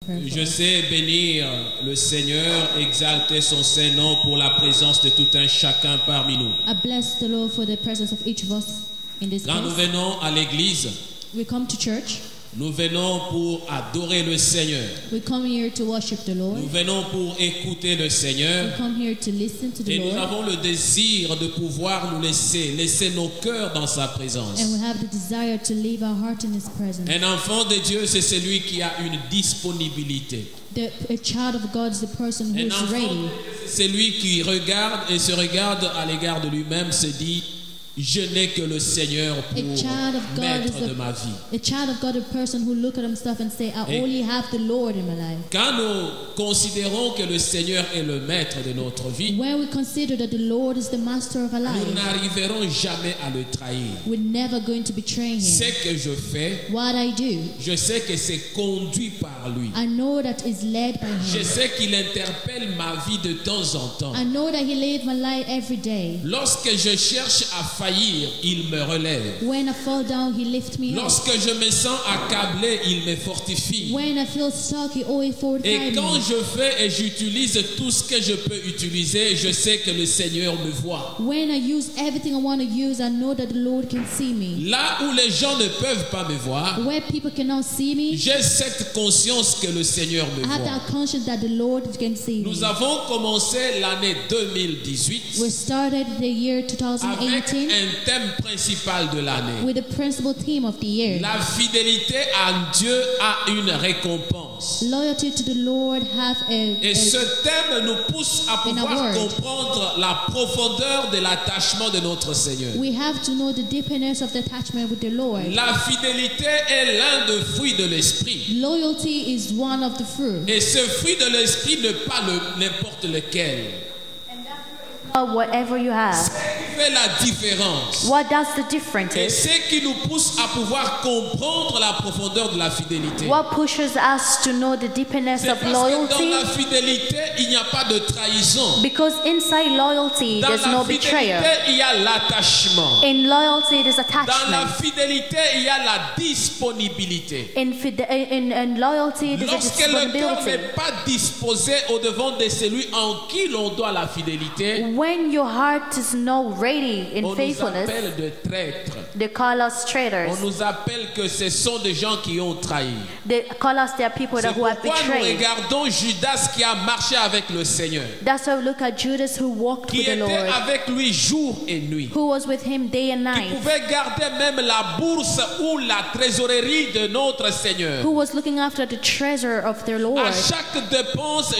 prayer. Je sais bénir le Seigneur, exalter son saint nom pour la présence de tout un chacun parmi nous. I bless the Lord for the presence of each of us in this Quand nous place. venons à l'église, We come to church. nous venons pour adorer le Seigneur. We come here to worship the Lord. Nous venons pour écouter le We Seigneur. come here to listen to the Et nous Lord. avons le désir de pouvoir nous laisser nos cœurs dans sa présence. And we have the desire to leave our heart in His presence. Un enfant de Dieu, c'est celui qui a une disponibilité. A child of God is the person who Un is enfant, ready. c'est celui qui regarde et se regarde à l'égard de lui-même, se dit, je n'ai que le Seigneur pour A child of God maître is de ma vie. a child of God, a person who look at himself and say, I Et- only have the Lord in my life. Quand nous considérons que le Seigneur est le maître de notre vie, When we consider that the Lord is the master of our nous life, n'arriverons jamais à le trahir. we're never going to betray Ce Him. que je fais, What I do, je sais que c'est conduit par lui. I know that is led by Je Him. sais qu'il interpelle ma vie de temps en temps. I know that He lives my life every day. Lorsque je cherche à faillir, il me relève. When I fall down, He lifts me up. Lorsque je me sens accablé, il me fortifie. When I feel stuck, He always fortifies Et quand me. je fais et j'utilise tout ce que je peux utiliser, je sais que le Seigneur me voit. When I use everything I want to use, I know that the Lord can see me. Là où les gens ne peuvent pas me voir, Where people cannot see me, j'ai cette conscience que le Seigneur me I have voit. that conscience that the Lord can see me. Nous avons commencé l'année 2018 We started the year avec 2018 un thème principal de l'année. with the principal theme of the year. La fidélité à Dieu a une récompense. Loyalty to the Lord have Et ce thème nous pousse à pouvoir word. comprendre la profondeur de l'attachement de notre Seigneur. we have to know the deepness of the attachment with the Lord. La fidélité est l'un des fruits de l'esprit. Loyalty is one of the fruit. Et ce fruit de l'esprit n'est pas n'importe lequel. Whatever you have. Ce qui fait la différence. What does the difference Et is? ce qui nous pousse à pouvoir comprendre la profondeur de la fidélité. What pushes us to know the deepness C'est of parce que dans loyalty? la fidélité, il n'y a pas de trahison. Because inside loyalty, Dans there's la no fidélité, betrayal. il y a l'attachement. In loyalty, there's Dans la attachment. fidélité, il y a la disponibilité. In loyalty, there's a Lorsque le cœur disponibility. n'est pas disposé au devant de celui en qui l'on doit la fidélité, When your heart is not ready in on nous faithfulness, appelle de traîtres. they call us On traitors. nous appelle que ce sont des gens qui ont trahi. They call us their people C'est who have pourquoi nous betrayed. regardons Judas qui a marché avec le Seigneur, That's why we look at Judas who walked qui with the était Lord, avec lui jour et nuit, who was with him day and qui night, pouvait garder même la bourse ou la trésorerie de notre Seigneur. who was looking after the treasure of their À Lord. chaque dépense,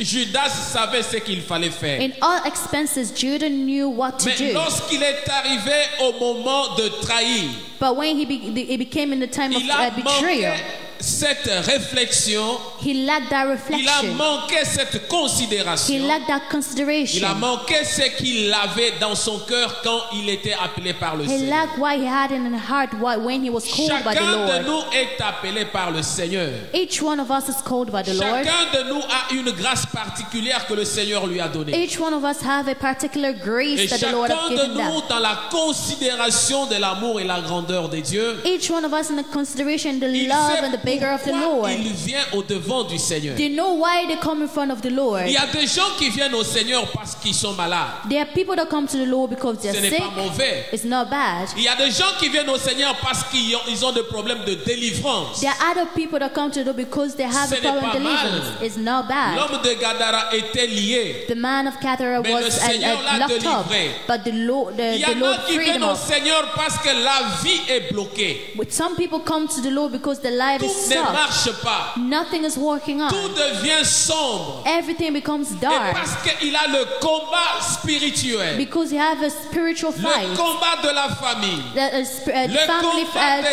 Judas savait ce qu'il fallait faire. In all expenses, Judah knew what to Mais do. lorsqu'il est arrivé au moment de trahir, But when it became in the time of il a betrayal, manqué cette réflexion, he lacked that il a reflection. manqué cette He considération, lacked that il a consideration. manqué ce qu'il avait dans son cœur quand il était appelé par le He Seigneur. lacked what he had in his heart when he was called by the Chacun de Lord. nous est appelé par le Seigneur. Each one of us is called by the Lord. Chacun de nous a une grâce particulière que le Seigneur lui a donnée. Each one of us have a particular Et grace that the Lord chacun has de given nous, them. dans la considération de l'amour et la grandeur de Dieu, Each one of us in the consideration, the il love sait and the bigger of the pourquoi Lord. il vient au devant du Seigneur. They know why they come in front of the Lord. Il y a des gens qui viennent au Seigneur parce qu'ils sont malades. There are people that come to the Lord because Ce they're n'est sick. pas mauvais. It's not bad. Il y a des gens qui viennent au Seigneur parce qu'ils ont des problèmes de délivrance. There are other people that come to the Lord because they have Ce a n'est problem pas with deliverance. mal. It's not bad. L'homme de Gadara était lié. The man of Cathara Mais le was Seigneur l'a locked up, délivré. but the Lord, Il y the en Lord a qui freed him viennent au up. Seigneur parce que la vie est bloquée. But some people come to the Lord because the life is Tout ne stuck. marche pas. Nothing is working Tout on. devient sombre. Everything becomes Et dark parce qu'il a le combat spirituel, because you have a spiritual le fight. combat de la famille, The le family combat fight,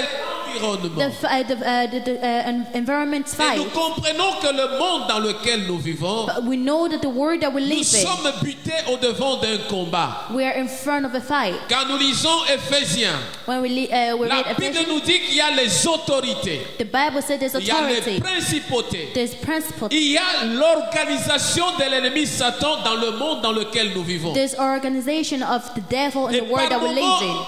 de l'environnement. environment Et fight. nous comprenons que le monde dans lequel nous vivons, But we know that the world that we nous live in, sommes butés au devant d'un combat. we are in front of a fight. Quand nous lisons Éphésiens, When we la read Bible Ephesians, nous dit qu'il y a les autorités, the Bible said there's il y a les authority, principautés, there's principle, il y a l'organisation de l'ennemi Satan dans le monde dans lequel nous vivons. there's organization of the devil in Et the world that par we live in. moments,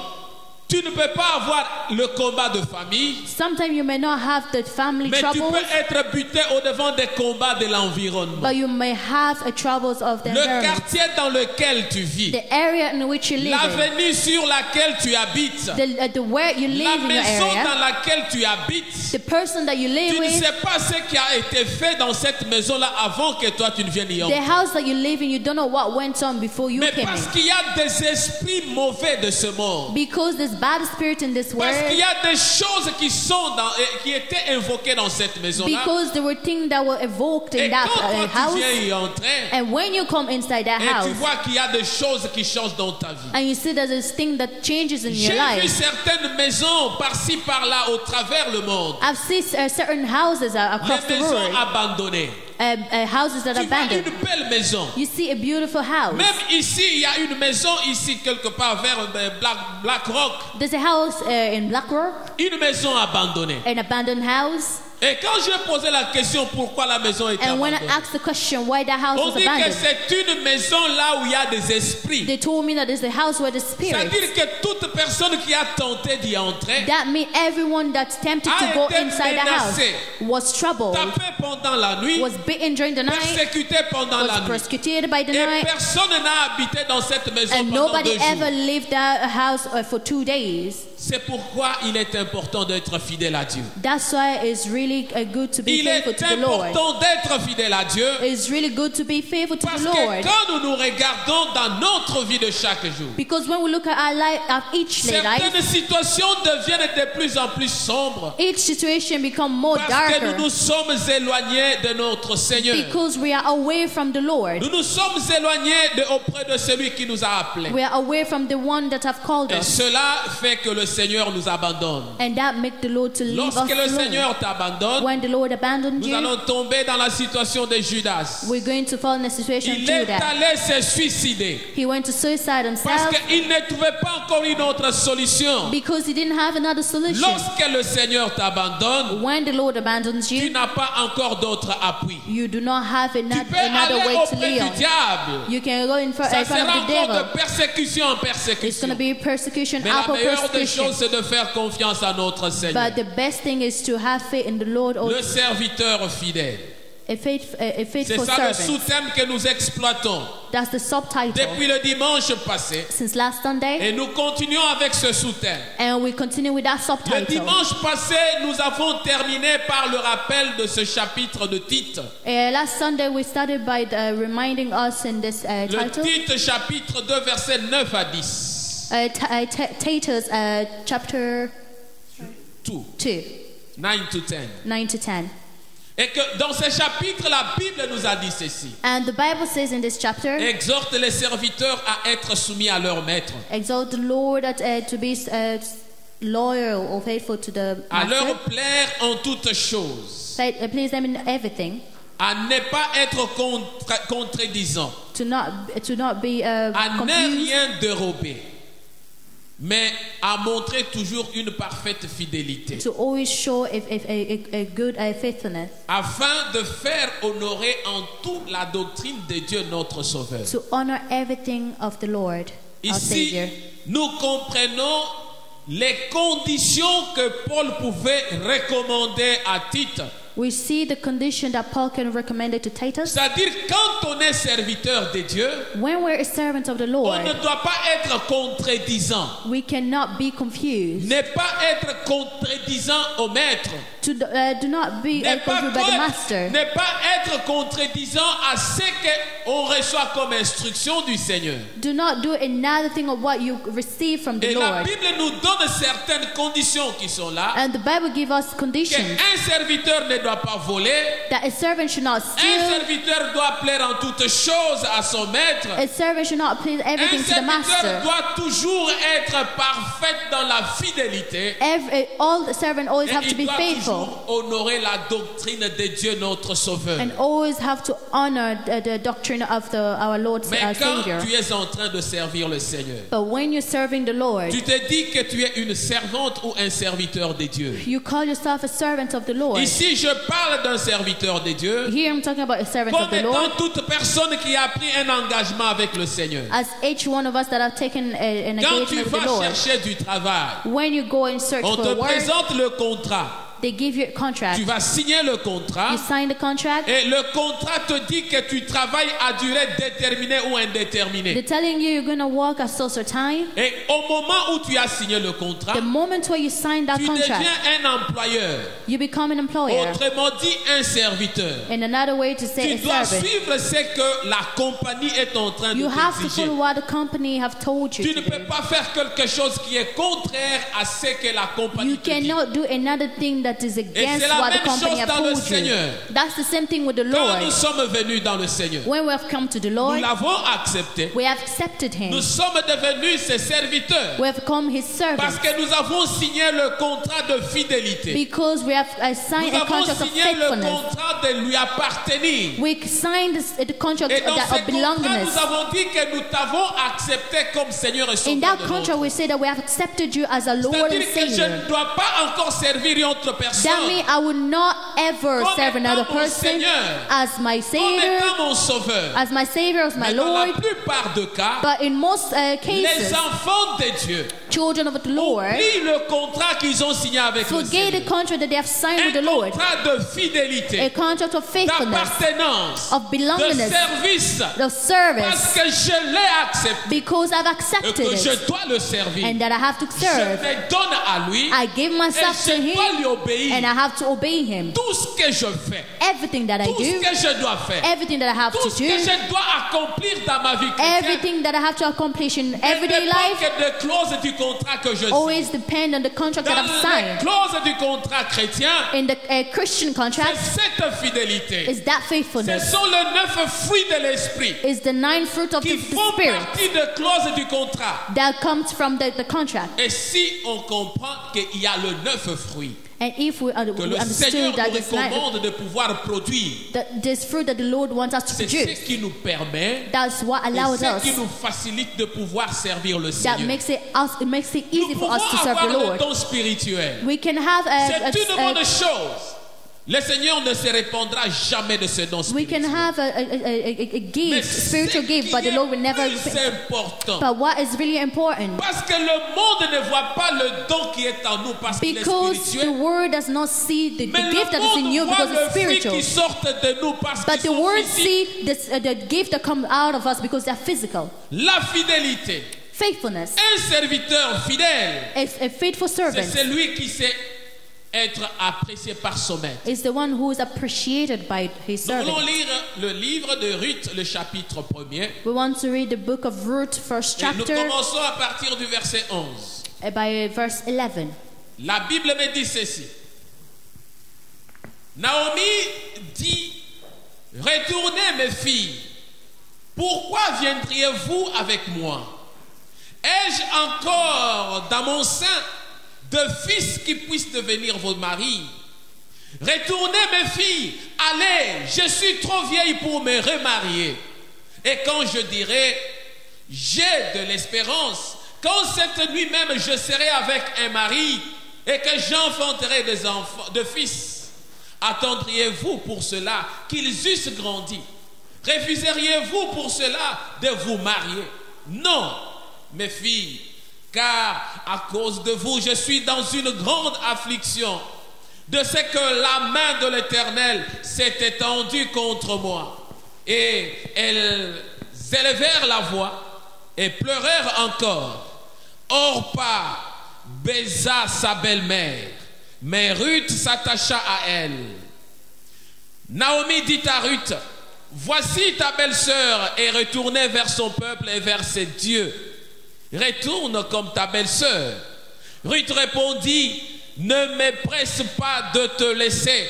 Tu ne peux pas avoir le combat de famille, Sometimes you may not have the family mais tu troubles, peux être buté au-devant des combats de l'environnement. but you may have troubles of the Le environment, quartier dans lequel tu vis, the area in which you live in, l'avenue sur laquelle tu habites, the where you la live in your maison area, dans laquelle tu habites. the person that you Tu live ne with, sais pas ce qui a été fait dans cette maison-là avant que toi tu ne viennes y the entrer. house that you live in. You don't know what went on before you Mais came parce in, qu'il y a des esprits mauvais de ce monde. because there's bad spirit in this Parce qu'il world, y a des choses qui étaient invoquées dans cette maison-là. because there were things that were evoked Et in that quand toi tu house, viens y entrer, and when you come inside that et tu house, vois qu'il y a des choses qui changent dans ta vie. and you see there's this thing that changes in your J'ai vu life. certaines maisons par-ci par-là au travers le monde. I've seen certain houses across Les the maisons world, abandonnées. houses that are Tu vois abandoned. une belle maison. You see a beautiful house. Même ici, il y a une maison ici quelque part vers Black Rock. There's a house in Black Rock, Une maison abandonnée. an abandoned house. Et quand j'ai posé la question pourquoi la maison est And when I abandonnée, asked the question why that house on was dit que abandoned, c'est une maison là où il y a des esprits. they told me that it's the house where the spirit. C'est-à-dire que toute personne qui a tenté d'y entrer, That means everyone that's tempted a to go été inside the house menacé, was troubled, tapé pendant la nuit, was bitten during the night, persécuté pendant la was nuit. persecuted by the Et night, personne n'a habité dans cette maison and pendant nobody 2 jours. ever lived that house for 2 days. C'est pourquoi il est important d'être fidèle à Dieu. That's why it's really good to be Il est faithful to the Lord. important d'être fidèle à Dieu It's really good to be faithful to parce the que Lord. quand nous nous regardons dans notre vie de chaque jour, Because when we look at our life, at each day life, certaines situations deviennent de plus en plus sombres each situation become more parce que nous darker nous sommes éloignés de notre Seigneur. because we are away from the Lord. Nous nous sommes éloignés auprès de celui qui nous a appelés. We are away from the one that have called Et us. cela fait que le Seigneur nous abandonne. And that make the Lord to leave us Lorsque le alone. Seigneur t'abandonne, When the Lord abandoned nous you, allons tomber dans la situation de Judas. we're going to fall in the situation of Il est Judah. allé se suicider He went to suicide parce himself qu'il ne trouvait pas encore une autre solution. because he didn't have another solution. Lorsque le Seigneur t'abandonne, When the Lord abandons tu you, n'as pas encore d'autre appui. you do not have Tu peux another aller way to auprès lean du on. diable. You can go in front Ça of sera the encore devil. de persécution en It's going persécution. to be persecution Mais la upon meilleure des persecution. choses, c'est de faire confiance à notre Seigneur. But the best thing is to have faith in the Lord, or Le serviteur fidèle. a C'est faithful ça le servant. sous-thème que nous exploitons That's the subtitle. depuis le dimanche passé. Since last Sunday, Et nous continuons avec ce sous-thème. and we continue with that Le subtitle. dimanche passé, nous avons terminé par le rappel de ce chapitre de Tite. Last Sunday we started by reminding us in this Le title, Tite chapitre 2 versets 9 à 10. Titus chapter 2, 2, 9 to 10. 9 to 10. Et que dans ce chapitre, la Bible nous a dit ceci. And the Bible says in this chapter, Exhorte les serviteurs à être soumis à leur maître, exalt the Lord to be loyal or faithful to the à leur master, plaire en toutes choses, please them in everything, à ne pas être contredisant, to not be à ne confused, rien dérober, mais à montrer toujours une parfaite fidélité, to always show a good faithfulness, afin de faire honorer en tout la doctrine de Dieu notre Sauveur. to honor everything of the Lord, our Ici, Savior. nous comprenons les conditions que Paul pouvait recommander à Tite. We see the condition that Paul can recommend it to Titus. C'est-à-dire, quand on est serviteur de Dieu, When we're a servant of the on Lord, ne doit pas être contredisant. we cannot be confused. Ne pas être contredisant au maître. Do not be Ne pas, confused by the master. ne pas être contredisant à ce qu'on reçoit comme instruction du Seigneur. Do not do another thing of what you receive from the Et la Lord. Bible nous donne certaines conditions qui sont là. And the Bible gives us conditions Qu'un serviteur ne doit pas voler. that a servant should not Un steal, serviteur doit plaire en toutes choses à son maître. a servant should not please Un everything to the serviteur master. doit toujours être parfait dans la fidélité. All the servants always Et have to il be doit faithful toujours honorer la doctrine de Dieu notre Sauveur. and always have to honor the doctrine of our Lord Mais quand Savior. tu es en train de servir le Seigneur, But when you're serving the Lord, tu te dis que tu es une servante ou un serviteur de Dieu. you call yourself a servant of the Lord. Ici, je je parle d'un serviteur de Dieu, Here I'm talking about a servant comme of the étant Lord, toute personne qui a pris un engagement avec le Seigneur. as each one of us that have taken an Quand tu engagement with the vas Lord. chercher du travail, When you go and search on for te a work, présente le contrat. they give you a contract. Tu vas signer le contrat You sign the contract. et le contrat te dit que tu travailles à durée déterminée ou They're indéterminée. telling you you're going to work a certain time. Et au moment où tu as signé le contrat, The moment where you sign that tu contract, deviens un employeur. you become an employer. Autrement dit, un serviteur. And another way to say Tu a dois servant. suivre ce que la compagnie est en train de You have to t'exiger. follow what the company have told you Tu to ne peux do. pas faire quelque chose qui est contraire à ce que la compagnie You te dit. cannot do another thing that is against la what the même company chose have dans le told you. Seigneur. That's the same thing with the Quand nous Lord. sommes venus dans le Seigneur, When we have come to the nous Lord, l'avons accepté. we have accepted Him. Nous sommes devenus ses serviteurs We have become His parce servants que nous avons signé le contrat de fidélité. because we have signed Nous a avons contract of signé le faithfulness. contrat de lui appartenir. We signed the contract Et dans ce of contrat, belongingness. nous avons dit que nous t'avons accepté comme Seigneur et In Sauveur that de notre contract, we say that we have accepted you as a Lord and C'est-à-dire que je Savior. ne dois pas encore servir une autre personne. That means I will not ever Comme serve étant another mon person Seigneur. as my Comme Savior, étant mon sauveur. as my Savior, as my Mais dans la Lord. plupart des cas, But in most les cases, enfants de Dieu children of the Lord oublient le contrat qu'ils ont signé avec le forget the Seigneur. contract that they have signed with the Un Lord, contrat de fidélité, a contract of faithfulness, d'appartenance, of de belongingness, service. of Parce service, que je l'ai accepté because I've et accepted que je it dois le servir. and that I have to Je serve. me donne à lui I give et myself to je dois lui Him obéir. and I have to obey Him. Tout ce que je fais, Everything that I tout ce do, que je dois faire, everything that I have tout to ce que do, je dois accomplir dans ma vie chrétienne, everything that I have to accomplish in ne everyday dépend life que des clauses du contrat que je signe. always depend on the contract that Dans I've les signed. clauses du contrat chrétien, In the Christian c'est contract, cette fidélité. is that Ce faithfulness, sont les 9 fruits de l'esprit is the 9 fruit of qui the font Spirit partie des clauses du contrat. that comes from the contract. Et si on comprend qu'il y a le 9 fruits And if we que le Seigneur understood that nous this, nine, recommande de pouvoir produire, this fruit that the Lord wants us to c'est ce produce, qui nous permet that's what et allows ce qui us, nous facilite de pouvoir servir le that Seigneur. makes it Nous easy for pouvons us to serve the avoir le Lord. don spirituel. We can have C'est une bonne chose. Le Seigneur ne se répandra jamais de ce don we can spirituel. have a Mais gift, spiritual ce gift, qui but the est Lord will never. plus important, But what is really important, parce que le monde ne voit pas le don qui est en nous parce qu'il est because the spirituel, world does not see the mais gift le that is in monde you voit because le it's fruit spiritual. qui sort de nous parce But qu'ils the sont world physiques. see this, the gift that come out of us because they're physical. La fidélité. Faithfulness Un serviteur fidèle, is a faithful c'est servant. celui qui sait être apprécié par son maître. Is the one who is appreciated by his Nous voulons servant. lire le livre de Ruth, le chapitre 1er. We want to read the book of Ruth, first Et nous chapter, commençons à partir du verset 11. by verse 11. La Bible me dit ceci. Naomi dit, retournez mes filles, pourquoi viendriez-vous avec moi? Ai-je encore dans mon sein de fils qui puissent devenir vos maris? Retournez mes filles, allez, je suis trop vieille pour me remarier. Et quand je dirai, j'ai de l'espérance, quand cette nuit même je serai avec un mari et que j'enfanterai des enfants, de fils, attendriez-vous pour cela qu'ils eussent grandi? Refuseriez-vous pour cela de vous marier? Non, mes filles, car à cause de vous, je suis dans une grande affliction, de ce que la main de l'Éternel s'est étendue contre moi. Et elles élevèrent la voix et pleurèrent encore. Orpa baisa sa belle-mère, mais Ruth s'attacha à elle. Naomi dit à Ruth, voici ta belle-sœur est retournée vers son peuple et vers ses dieux. Retourne comme ta belle-sœur. Ruth répondit, ne me presse pas de te laisser,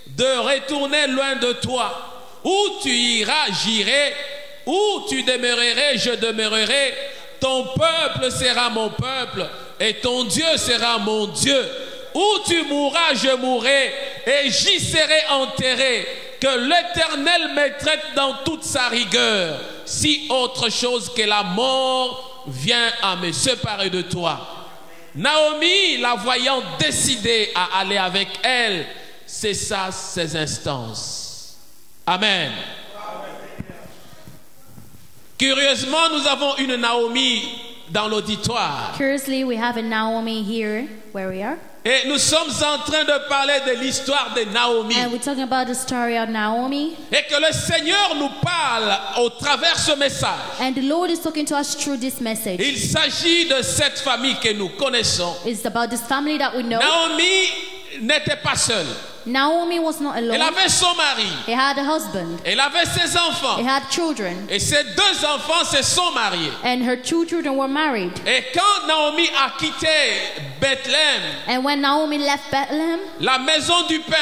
de retourner loin de toi. Où tu iras, j'irai. Où tu demeurerais, je demeurerai. Ton peuple sera mon peuple et ton Dieu sera mon Dieu. Où tu mourras, je mourrai et j'y serai enterré. Que l'Éternel me traite dans toute sa rigueur, si autre chose que la mort vient à me séparer de toi. Naomi, la voyant décidée à aller avec elle, cessa ses instances. Amen. Curieusement, nous avons une Naomi dans l'auditoire. Curiously, we have a Naomi here where we are. Et nous sommes en train de parler de l'histoire de Naomi. And we're talking about the story of Naomi. Et que le Seigneur nous parle au travers de ce message. And the Lord is talking to us through this message. Il s'agit de cette famille que nous connaissons. It's about this family that we know. Naomi n'était pas seule. Naomi was not alone. Elle avait son mari. He had a husband. Elle avait ses enfants. He had children. Et ses deux enfants se sont mariés. And her two children were married. Et quand Naomi a quitté Bethléem, And when Naomi left Bethlehem, la maison du pain,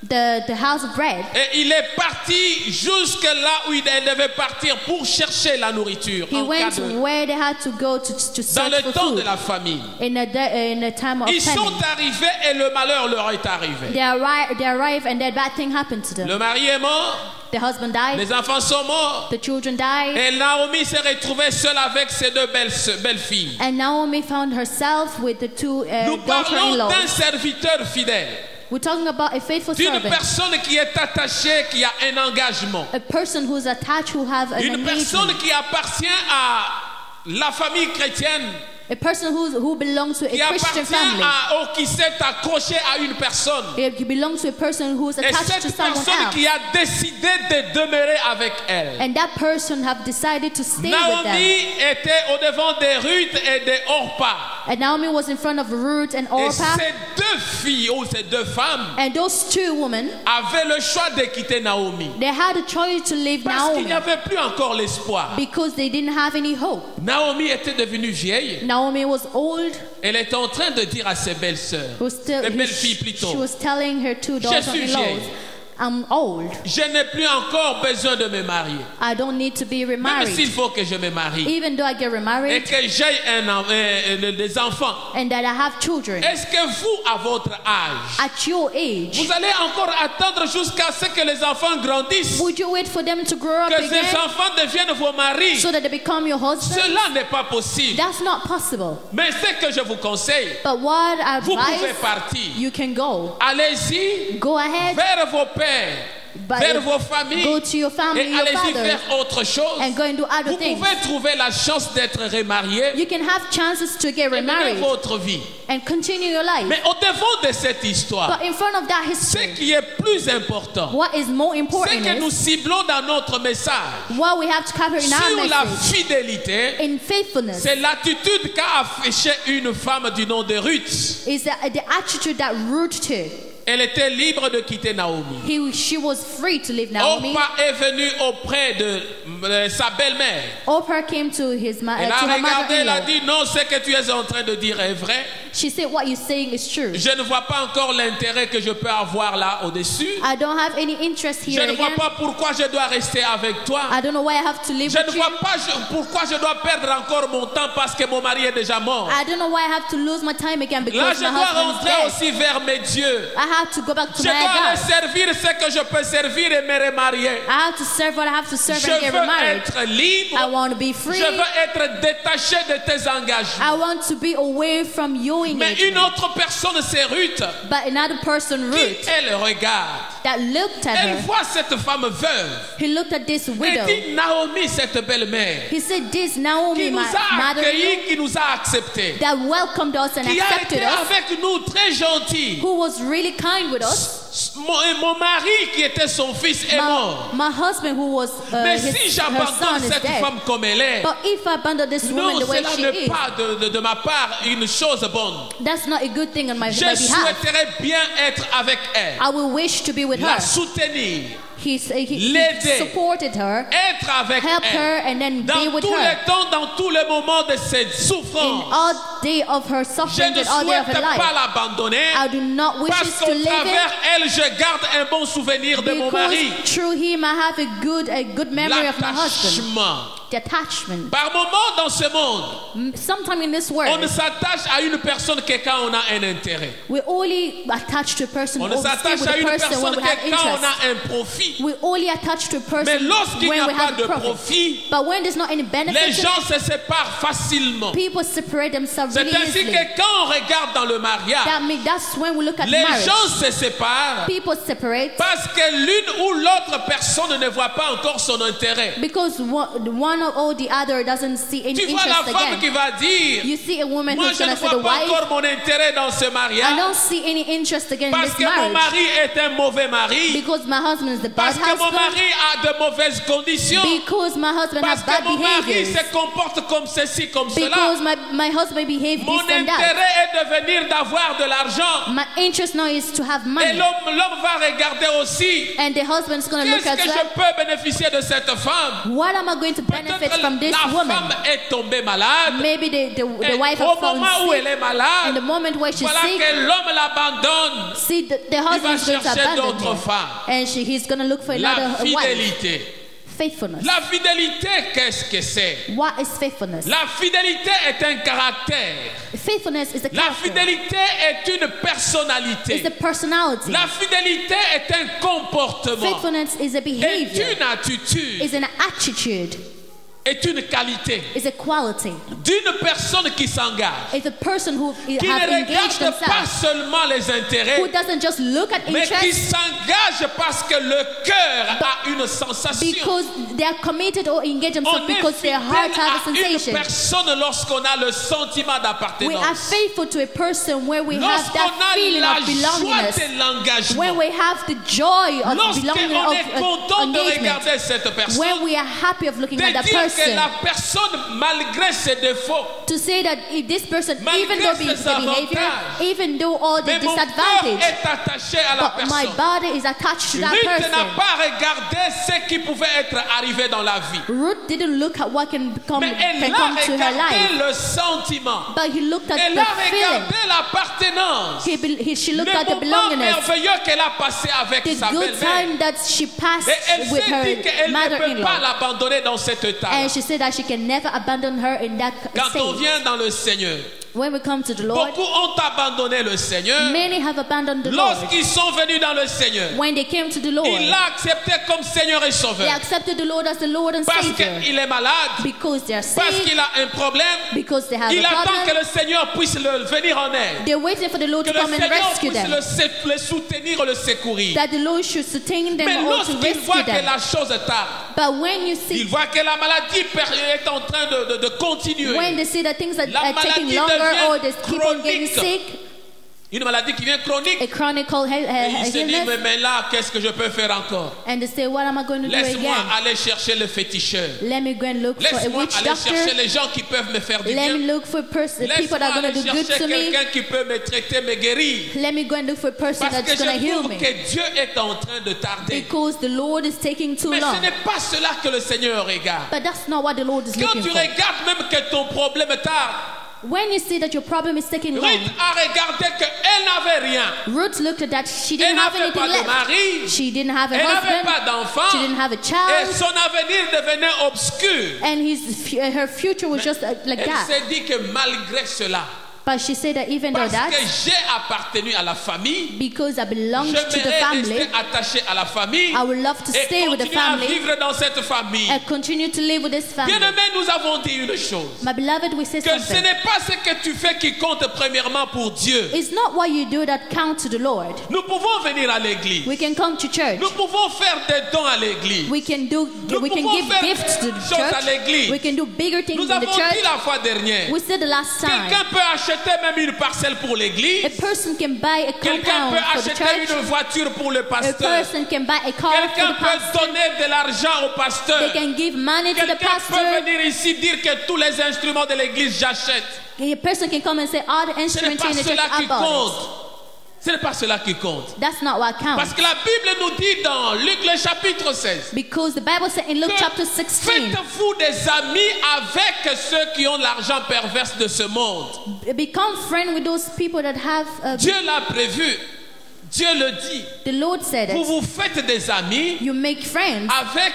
the house of bread, et il est parti jusque là où il devait partir pour chercher la nourriture. he En cas went de- where they had to go to dans search le for temps de food. la famine. In a time of Ils sont famine. arrivés et le malheur leur est arrivé. They arrived and that bad thing happened to them. Le mari est mort, The husband died. les enfants sont morts. The children died. Et Naomi s'est retrouvée seule avec ses deux belles filles. And Naomi found herself with the two Nous parlons daughter-in-law. d'un serviteur fidèle, We're talking about a faithful d'une servant. personne qui est attachée, qui a un engagement, A person who's attached, who have an une personne engagement. qui appartient à la famille chrétienne, A person who belongs to a qui Christian appartient family. ou qui s'est accroché à une personne. He belongs to a person who's Et attached to cette someone personne else. qui a décidé de demeurer avec elle. And that person have decided to stay with them. Naomi était au devant des Ruth et des Orpa. And Naomi was in front of Ruth and Et Orpah. ces deux filles ou ces deux femmes And those two women, avaient le choix de quitter Naomi. they had a choice to leave Parce qu'il Naomi n'y avait plus encore l'espoir. because they didn't have any hope. Naomi était devenue vieille. Naomi was old. Elle était en train de dire à ses belles-sœurs, les belles-filles plutôt, She was telling her two suis daughters-in-laws, vieille. I'm old. je n'ai plus encore besoin de me marier. I don't need to be Même s'il remarried. faut que je me marie Even though I get et remarried que j'ai des enfants. and that I have children. Est-ce que vous, à votre âge, At your age, vous allez encore attendre jusqu'à ce que les enfants grandissent, would you wait for them to grow up que ces again enfants deviennent vos maris? so that they become your husband? Cela n'est pas possible. That's not possible. Mais ce que je vous conseille, But what I vous pouvez advise, partir. you can go. Allez-y Go ahead, vers vos pères, but vers vos familles, go to your family, et your allez-y fathers, faire autre chose. and go and do other Vous things. pouvez trouver la chance d'être remarié You can have chances to get et mener remarried votre vie. and continue your life. Mais au devant de cette histoire, But in front of that ce history, qui est plus important, what is more c'est important que nous is ciblons dans notre message what we have to cover in our sur la message. fidélité. In faithfulness C'est l'attitude qu'a affichée une femme du nom de Ruth. is the attitude that Ruth took. Elle était libre de quitter Naomi. She was free to leave Naomi. Orpah est venue auprès de sa belle-mère. Orpah came to his Elle a to her regardé, elle a mother-in-law. dit non, ce que tu es en train de dire est vrai. She said, "What you're saying is true. Je ne vois pas encore l'intérêt que je peux avoir là au-dessus. I don't have any interest Je here ne vois again. pas pourquoi je dois rester avec toi. I don't know why I have to live Je ne with you. vois pas pourquoi je dois perdre encore mon temps parce que mon mari est déjà mort. I don't know why I have to lose my time again Là, because je my dois husband is rentrer dead. aussi vers mes dieux. I have to go back to Je my dois aller God. servir ce que je peux servir et me remarier. I have to serve what I have to serve Je and get veux remarried. être libre. I want to be free. Je veux être détaché de tes engagements. I want to be away from your Mais une engagement. autre personne, c'est Ruth, But another person, qui Ruth, elle regarde. that looked at Elle her, voit cette femme veuve. he looked at this Et widow. dit Naomi, cette belle-mère, He said, "This qui Naomi, nous my a mother-in-law, accueillis, qui nous a acceptés, that welcomed us and qui a accepted été us, avec nous très gentil. who was really kind with us. Mon mari, qui était son fils, est mort. My husband, who was Mais si her son, j'abandonne is cette dead. femme comme elle est, But if I abandon this woman non, the way cela she n'est is, pas de ma part une chose bonne. that's not a good thing on my Je behalf. souhaiterais bien être avec elle, I will wish to be with la her. soutenir, He l'aider, supported her, être avec helped her, elle. and then Dans be with tous her. les temps, dans tous les moments de cette In souffrance, all day of her je suffering ne and all day of souhaite her life, pas l'abandonner. I do not wish Parce it to qu'au live travers in, elle, je garde un bon souvenir de mon mari. because through him I have a good memory of my husband. L'attachement the attachment. Par moment dans ce monde, Sometime in this on world, ne s'attache à une personne que quand on a un intérêt. we only attach to a person On or ne stay s'attache with à a une person when personne we have que quand on interest. a un profit. We only attach to a Mais person lorsqu'il n'y when a we pas have de profit. profit, But when there's not any les benefit, gens se séparent facilement. people separate themselves C'est really ainsi easily. que quand on regarde dans le mariage, That's when we look at les marriage. gens se séparent People separate parce que l'une ou l'autre personne ne voit pas encore son intérêt. because one or the other doesn't see any Tu vois la interest femme again. qui va dire, You see a woman moi who's je going ne to say, the vois pas wife, encore mon intérêt dans ce I mariage don't see any interest again in parce this que mon marriage mari est un mauvais mari, because my husband is the bad parce que mon husband, mari a de mauvaises conditions, because my husband parce has que bad mon mari behaviors, se comporte comme ceci, comme because cela. my husband behaves Mon this and that. intérêt est de venir d'avoir de l'argent. My interest now is to have Et money. l'homme va regarder aussi, And the husband's going to look qu'est-ce at que that. je peux bénéficier de cette femme? What am I going to benefit Peut-être from this la woman? femme est tombée malade. Maybe the Et wife au has fallen moment où elle sick. est malade, In the moment where she's voilà sick, que l'homme l'abandonne. see the Il va husband's going to chercher abandon d'autres her. femmes. And he's going to look for La another wife. fidélité. Faithfulness. La fidélité, qu'est-ce que c'est? What is faithfulness? La fidélité est un caractère. Faithfulness is a La character. fidélité est une personnalité. It's a personality. La fidélité est un comportement. Faithfulness is a Est behavior. une attitude. Is an attitude. Est une qualité Is a quality. d'une personne qui s'engage. It's a person who Qui have ne engaged regarde pas themselves. seulement les intérêts, Who doesn't just look at mais qui interest s'engage parce que le cœur a une sensation. because they are committed or engage themselves On est because their heart fidèle has a à une sensation. personne lorsqu'on a le sentiment We are d'appartenance. faithful to a person where we have Lorsqu'on that a feeling la of joie belongingness. de l'engagement. When we have the joy of belonging, Lorsqu'on est of content de engagement. regarder cette personne, When we are happy of looking de at that dire que person. la personne, malgré ses défauts, To say that if this person, Malgré even though the ses behavior, avantages, even though all the mais mon cœur disadvantage, est attaché à la but my personne. body is attached to that Ruth n'a person. pas regardé ce qui pouvait être arrivé dans la vie. Ruth didn't look at what can come, Mais elle can a come to her regardé life, le sentiment. but he looked at Elle the a feeling. regardé l'appartenance. She looked Le at the moment belongingness, merveilleux qu'elle a passé avec the sa good belle-mère. time that she passed Et elle with s'est dit her qu'elle ne peut pas mother-in-law. l'abandonner dans cet état. And she said that she can never abandon her in that Quand on state. vient dans le Seigneur, When we come to the Lord, beaucoup ont abandonné le Seigneur. many have abandoned the Lord. Lorsqu'ils sont venus dans le Seigneur, When they came to the Lord, il l'a accepté comme Seigneur et they Sauveur. accepted the Lord as the Lord and Parce Savior qu'il est malade, because they are parce sick, qu'il a un problème, because they have il a attend que problem. le Seigneur puisse venir en aide. They're waiting for the Lord Que to le come and Seigneur rescue puisse them. le soutenir, le secourir. That the Lord should sustain them Mais or to lorsqu'il voit rescue que them. la chose tarde, But when you il see, voit que la maladie est en train de continuer. when they see that things are La taking maladie longer devient or they keep on getting chronique. sick, Une maladie qui vient chronique. a chronic Et il se dit, illness, mais là, qu'est-ce que je peux faire encore? and they say, what am I going to do Laisse-moi again? aller chercher le féticheur. Let me go and look for a Laisse-moi witch aller chercher doctor. les gens qui peuvent me faire du Let me bien. look for people Laisse-moi that are going aller to do good chercher to me. quelqu'un qui peut me traiter, me guérir. Let me go and look for a person Parce que that's going to je heal trouve me. que Dieu est en train de tarder. Because the Lord is taking too Mais ce long. n'est pas cela que le Seigneur regarde. But that's not what the Lord is Quand looking tu for. regardes même que ton problème tarde, When you see that your problem is taking Ruth long, a regardé qu'elle n'avait rien. Ruth looked at that. She Elle didn't have n'avait anything pas de left. mari. She didn't have a Elle n'avait pas husband. d'enfant. She didn't have a Et child. son avenir devenait obscur. And her future was just like Elle that. s'est dit que malgré cela, But she said that even though parce that, que j'ai appartenu à la famille, because I belonged to the j'aimerais family, rester attaché à la famille I would love to et stay with the continuer à family vivre dans cette famille. and continue to live with this family. Bien-aimés, nous avons dit une chose, My beloved, we say que ce something. n'est pas ce que tu fais qui compte premièrement pour Dieu. It's not what you do that counts to the Lord. Nous pouvons venir à l'église. We can come to church. Nous pouvons faire des dons à l'église. We can pouvons give faire gifts to des the choses à church. l'église. We can do bigger things Nous in the avons dit church. la fois dernière, We said the last time. quelqu'un peut acheter même une parcelle pour l'église. A person can buy a Quelqu'un compound peut for the acheter church. une voiture pour le A pasteur. person can buy a car for Quelqu'un the peut pastor. donner de l'argent au pasteur. They can give money to the Quelqu'un pastor. peut venir ici dire que tous les instruments de l'église j'achète. A person can come and say, all the Ce n'est instruments pas in the church cela are qui bought. compte. Ce n'est pas cela qui compte. That's not what Parce counts. que la Bible nous dit dans Luc le chapitre 16 Because the Bible said in Luke que chapter 16, faites-vous des amis avec ceux qui ont l'argent perverse de ce monde. become friend with those people that have Dieu l'a prévu. Dieu le dit. The Lord said Vous it. vous faites des amis You make friends avec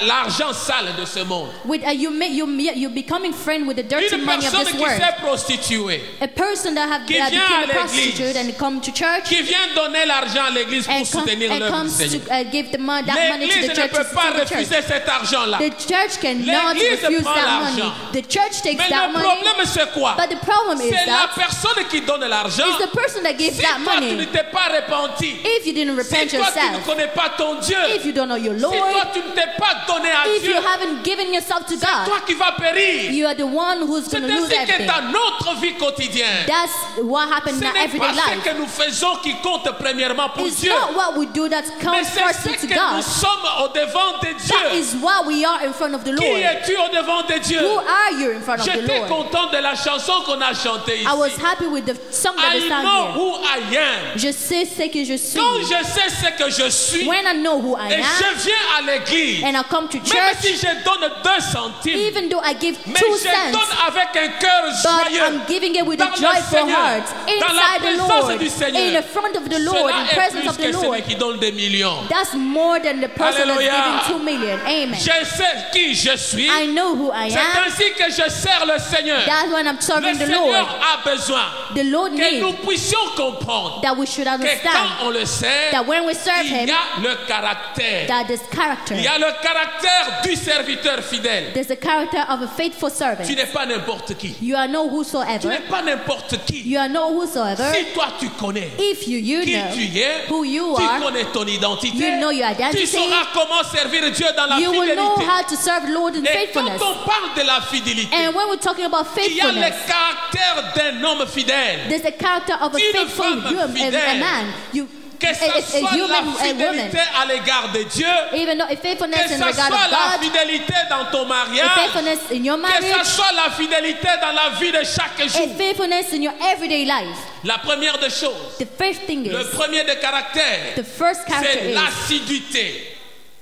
l'argent sale de ce monde. with you're becoming friend with the dirty Une money of personne this qui world. s'est prostituée, A person that qui vient à became a l'église, prostitute and come to church qui vient donner l'argent à l'église pour soutenir l'œuvre du comes Seigneur. to give that money to L'église the ne church. peut pas To the church. refuser cet argent-là. The church cannot L'église refuse prend that money. l'argent. The church takes Mais that le money. problème c'est quoi? But the problem is C'est la that personne qui donne l'argent. it's the person that gives Si that toi tu ne money. t'es pas repenti, If you didn't si repent toi tu ne yourself, connais pas ton Dieu, if you don't know your si toi Lord, tu ne t'es pas donné à if Dieu, you haven't given yourself to c'est toi God, qui vas périr. you are the one who's C'est going to lose ainsi qu'est everything. dans notre vie quotidienne. That's what happened Ce in our n'est everyday pas ce life. que nous faisons qui compte premièrement pour It's Dieu, not what we do that mais counts c'est first ce to que nous God. sommes au devant de That Dieu. is what we are in front of the Qui Lord. es-tu au devant de Dieu? Who are you in front of the J'étais Lord? content de la chanson qu'on a chantée I was ici. happy with the song that is I sang know here. who I am. Je sais ce que je suis. Quand je sais ce que je suis When I know who I et am je viens à l'église, and I come to même church, si je donne 2 centimes, even though I give mais 2 je cents, donne avec un cœur but joyeux I'm giving it with dans a le joyful Seigneur, heart, dans la inside the présence Lord, du Seigneur. in the front of the Lord, in Cela the est presence plus of the que celui Lord. qui donne des millions. That's more than the person Alléluia. that's giving 2 million. Amen. Je sais qui je suis. I know who I C'est am. ainsi que je sers le Seigneur. That's when I'm Le serving the Seigneur Lord. a besoin The Lord que nous needs puissions comprendre that we should que understand quand on le sert, that when we serve il Him, y a le caractère. that there's character. Il y a le caractère du serviteur fidèle. There's the character of a faithful Tu servant. n'es pas n'importe qui. You are no Tu whosoever. n'es pas n'importe qui. You are no whosoever. Si toi tu connais If you qui know tu es, who you tu are, connais ton identité, you know your tu identity, sauras comment servir Dieu dans la you will know fidélité. how to serve the Lord in Et quand faithfulness. on parle de la fidélité, And when we're talking about il y a le faithfulness, caractère d'un homme fidèle. there's the character of a Une faithful femme human, a fidèle. man. You, Que a ça soit human, la a woman. fidélité à l'égard de Dieu, Even though a que faithfulness in ça regard soit of la God, fidélité dans ton a mariage, faithfulness in your que ça marriage, soit la fidélité dans la vie de chaque a jour. faithfulness in your everyday life. La première des choses, The first thing le is, premier des caractères, the first character c'est is l'assiduité.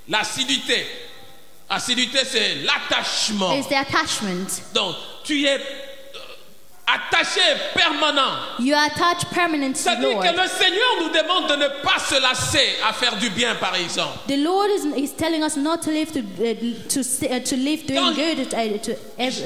L'assiduité. Assiduité, c'est l'attachement. the attachment. Donc, tu es attaché permanent. You are attached permanent to the C'est-à-dire Lord. que le Seigneur nous demande de ne pas se lasser à faire du bien, par exemple. The Lord is telling us not to live to live doing Quand- good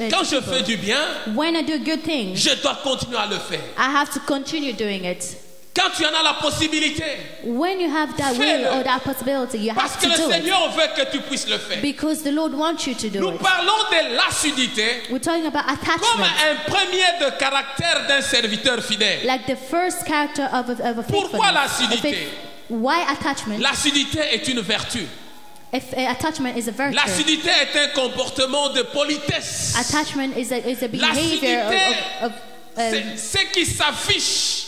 Quand to je people. fais du bien, When I do good things, je dois continuer à le faire. I have to continue doing it. Quand tu en as la possibilité, When you have that will Fais-le. or that possibility, you parce have que to le do it. Seigneur veut que tu puisses le faire. Because the Lord wants you to do Nous it. parlons de l'assiduité We're talking about comme attachment. un premier de caractère d'un serviteur fidèle. Like the first character of a Pourquoi faithfulness. l'assiduité? Why attachment? L'assiduité est une vertu. If attachment is a virtue. L'assiduité est un comportement de politesse. Attachment is a behavior L'assiduité, of c'est ce qui s'affiche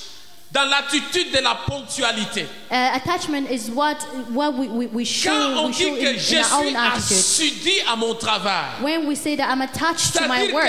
dans l'attitude de la ponctualité. attachment is what we show, Quand on we dit show que in je our own suis attitude. assidu à mon travail, When we say that I'm attached to my c'est-à-dire work,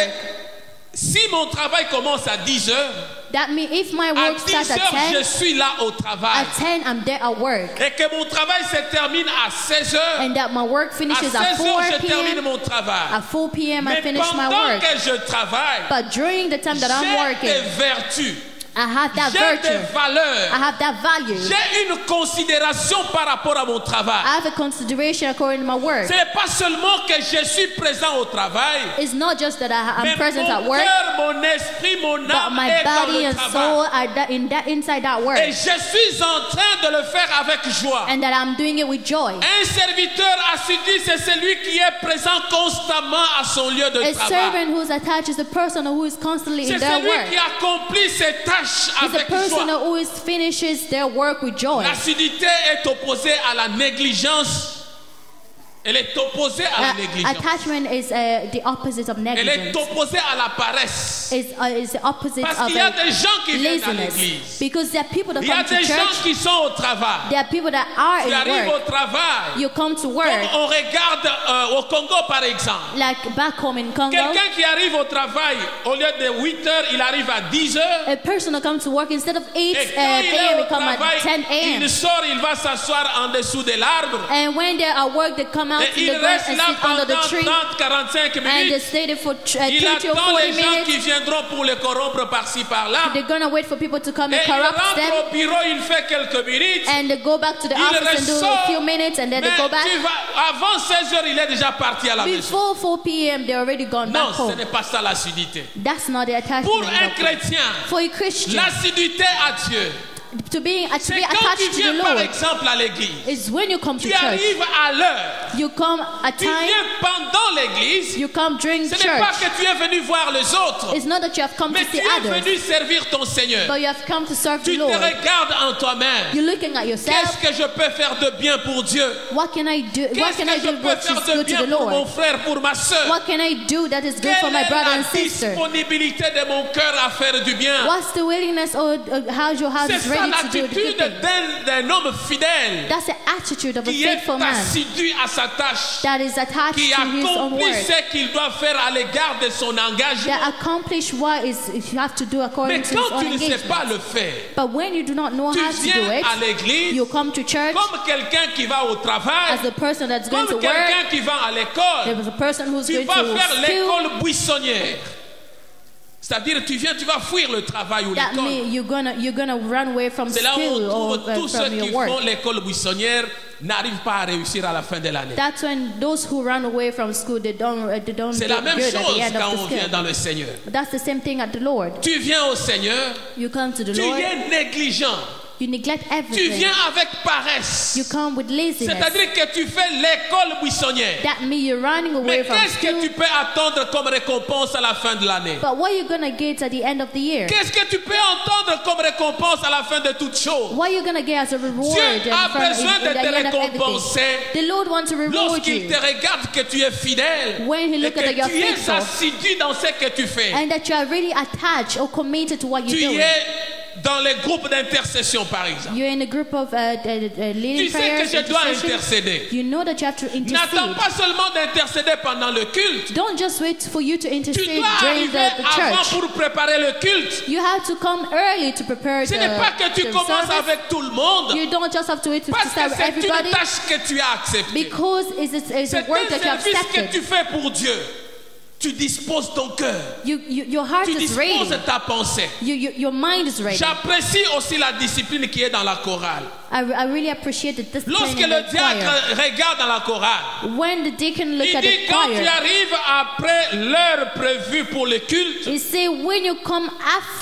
que si mon travail commence à 10 heures, that means if my à work 10 starts at heures, 10, je suis là au travail. at 10 I'm there at work, Et que mon travail se termine à 16 heures. and that my work À finishes 16 at 4 heures, je termine p.m. mon travail. At 4 p.m. I Mais finish my pendant work. que je travaille, But during the time that I'm j'ai working, des vertus, I have that j'ai des virtue. valeurs, I have that value. j'ai une considération par rapport à mon travail. I have a consideration according to my work. Ce n'est pas seulement que je suis présent au travail, It's not just that mais I'm present at mon work, cœur, mon esprit, mon but âme my est dans body le and travail. soul are inside that work, Et je suis en train de le faire avec joie. and that I'm doing it with joy. Un serviteur assidu, c'est celui qui est présent constamment à son lieu de A travail. servant who's attached is the person who is constantly C'est in their celui work. qui accomplit ses tâches It's the avec person joie. who is finishes their work with joy. L'assiduité est opposée à la négligence. Elle est opposée à la négligence. Attachment is the opposite of Elle est negligence. opposée à la paresse. Is the opposite Parce of qu'il y a des gens qui viennent à laziness. l'église. Because there are people that Il y a come to des gens church, qui sont au travail. there are people that are Tu in arrives work. au travail. You come to Comme work, on regarde au Congo par exemple. like back home in Congo. Quelqu'un qui arrive au travail, au lieu de 8 heures, il arrive à 10 heures. A person who comes to work instead of 8 Et quand il est a.m. au they come at travail, 10 a.m. il sort, il va s'asseoir en dessous de l'arbre. And when they're at work, they come out Et to il the ground reste and là sleep under the pendant tree. 30-45 And they minutes. stay there for Il 30 or attend 40 les gens minutes. qui viendront pour les corrompre par-ci par-là. They're gonna wait for people to come Et and il corrupt rentre them. au bureau, il fait quelques minutes. And they go back to the Il office and do a ressort. few minutes and then they Mais go back. avant 16 heures, il est déjà parti à la maison. Before 4 p.m., they're already gone Non, back ce home. n'est pas ça l'assiduité. That's not the attachment. Pour un of God. chrétien, For a Christian, l'assiduité à Dieu, to be c'est quand tu attached to the viens par Lord exemple à l'église. is when you come to Tu church. arrives à l'heure. You come at Tu time. viens pendant l'église. You come during Ce n'est pas church. que tu es venu voir les autres, It's not that you have come mais to tu see es others, venu servir ton Seigneur. but you have come to serve Tu the te Lord. regardes en toi-même. You're looking at Qu'est-ce yourself. que je peux faire de bien pour Dieu? What can I do? What Qu'est-ce can I que je do peux what faire is de good to bien the pour mon Lord? frère, pour ma soeur? What can I do that is good for Quelle my est brother la and sister? disponibilité de mon cœur à faire du bien? What's the willingness or how your heart C'est is ça ready to do the l'attitude good thing? d'un homme fidèle That's the attitude of a qui est faithful man assidu à sa tâche, that is attached qui to his own accomplit word, ce qu'il doit faire à l'égard de son engagement. that accomplish what is you have to do according Mais to his quand own tu ne sais engagement. pas le faire, But when you do not know tu how to do viens it, à l'église you come to church comme quelqu'un qui va au travail, as a person that's going comme to work. quelqu'un qui va à l'école. There was a person who's Tu going vas to faire school. l'école buissonnière. C'est-à-dire, tu vas fuir le travail ou That l'école. means you're gonna run away from C'est là où school on or trouve tous ceux from your qui work. font l'école buissonnière n'arrivent pas à réussir à la fin de l'année. That's when those who run away from school they don't C'est do la même good at chose the end quand of on the vient school. dans le Seigneur. But that's the same thing at the Lord. Tu viens au Seigneur, You come to the tu Lord, es négligent, you neglect tu everything. viens avec paresse. You come with laziness. C'est-à-dire que tu fais l'école buissonnière. That means you're running away Mais from qu'est-ce que school. tu peux attendre comme récompense à la fin de l'année? But what are you gonna get at the end of the year? Qu'est-ce que tu peux entendre comme récompense à la fin de toute chose? What are you gonna get as a reward Dieu a besoin de at the te end of everything? récompenser The Lord wants to reward lorsqu'il you te regarde que tu es fidèle when He et look que at that you're tu es faithful assidu dans ce que tu fais. and that you are really attached or committed to what Tu you're doing. es dans les groupes d'intercession, par exemple. You're in a group of leading Tu sais prayers, que je dois intercession. intercéder. You know that you have to N'attends intercede. pas seulement d'intercéder pendant le culte. Don't just wait for you to Tu intercede dois during arriver the avant church. pour préparer le culte. You have to come early to prepare Ce n'est pas que tu the commences service. avec tout le monde. You don't just have to wait to Parce que start with c'est everybody une tâche que tu as acceptée. because it's a C'est work un that you have service que accepted. tu fais pour Dieu. Tu disposes ton cœur. Your heart Tu is disposes ready. ta pensée. Your mind is ready. J'apprécie aussi la discipline qui est dans la chorale. I really appreciate the discipline Lorsque in le the diacre choir. regarde dans la chorale, When the deacon look il at dit the quand tu choir, arrives après l'heure prévue pour le culte, he say when you come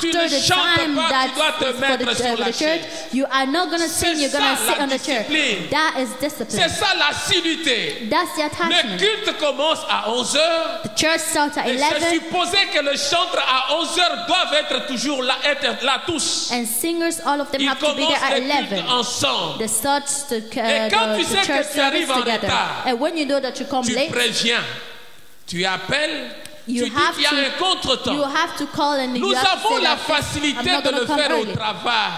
Tu after ne the chantes time pas, that tu dois te is for mettre sur la the church, chaise. you are not gonna sing. You're gonna ça, sit la on the chair. discipline. That is c'est discipline. ça l'assiduité. That's the Le attachment. culte commence à 11h. The church starts at Et c'est 11, supposé que le chantre à 11h doivent être toujours là, être là tous. and singers, all of them Ils have to be there commencent at le culte 11. ensemble. They start the quand tu sais que church tu arrives service en together. retard, And when you know that you come Tu late, préviens, tu appelles, you tu dis have qu'il y a un to contretemps. call and Nous you have to avons say la that I'm facilité not de gonna le come faire au early. travail.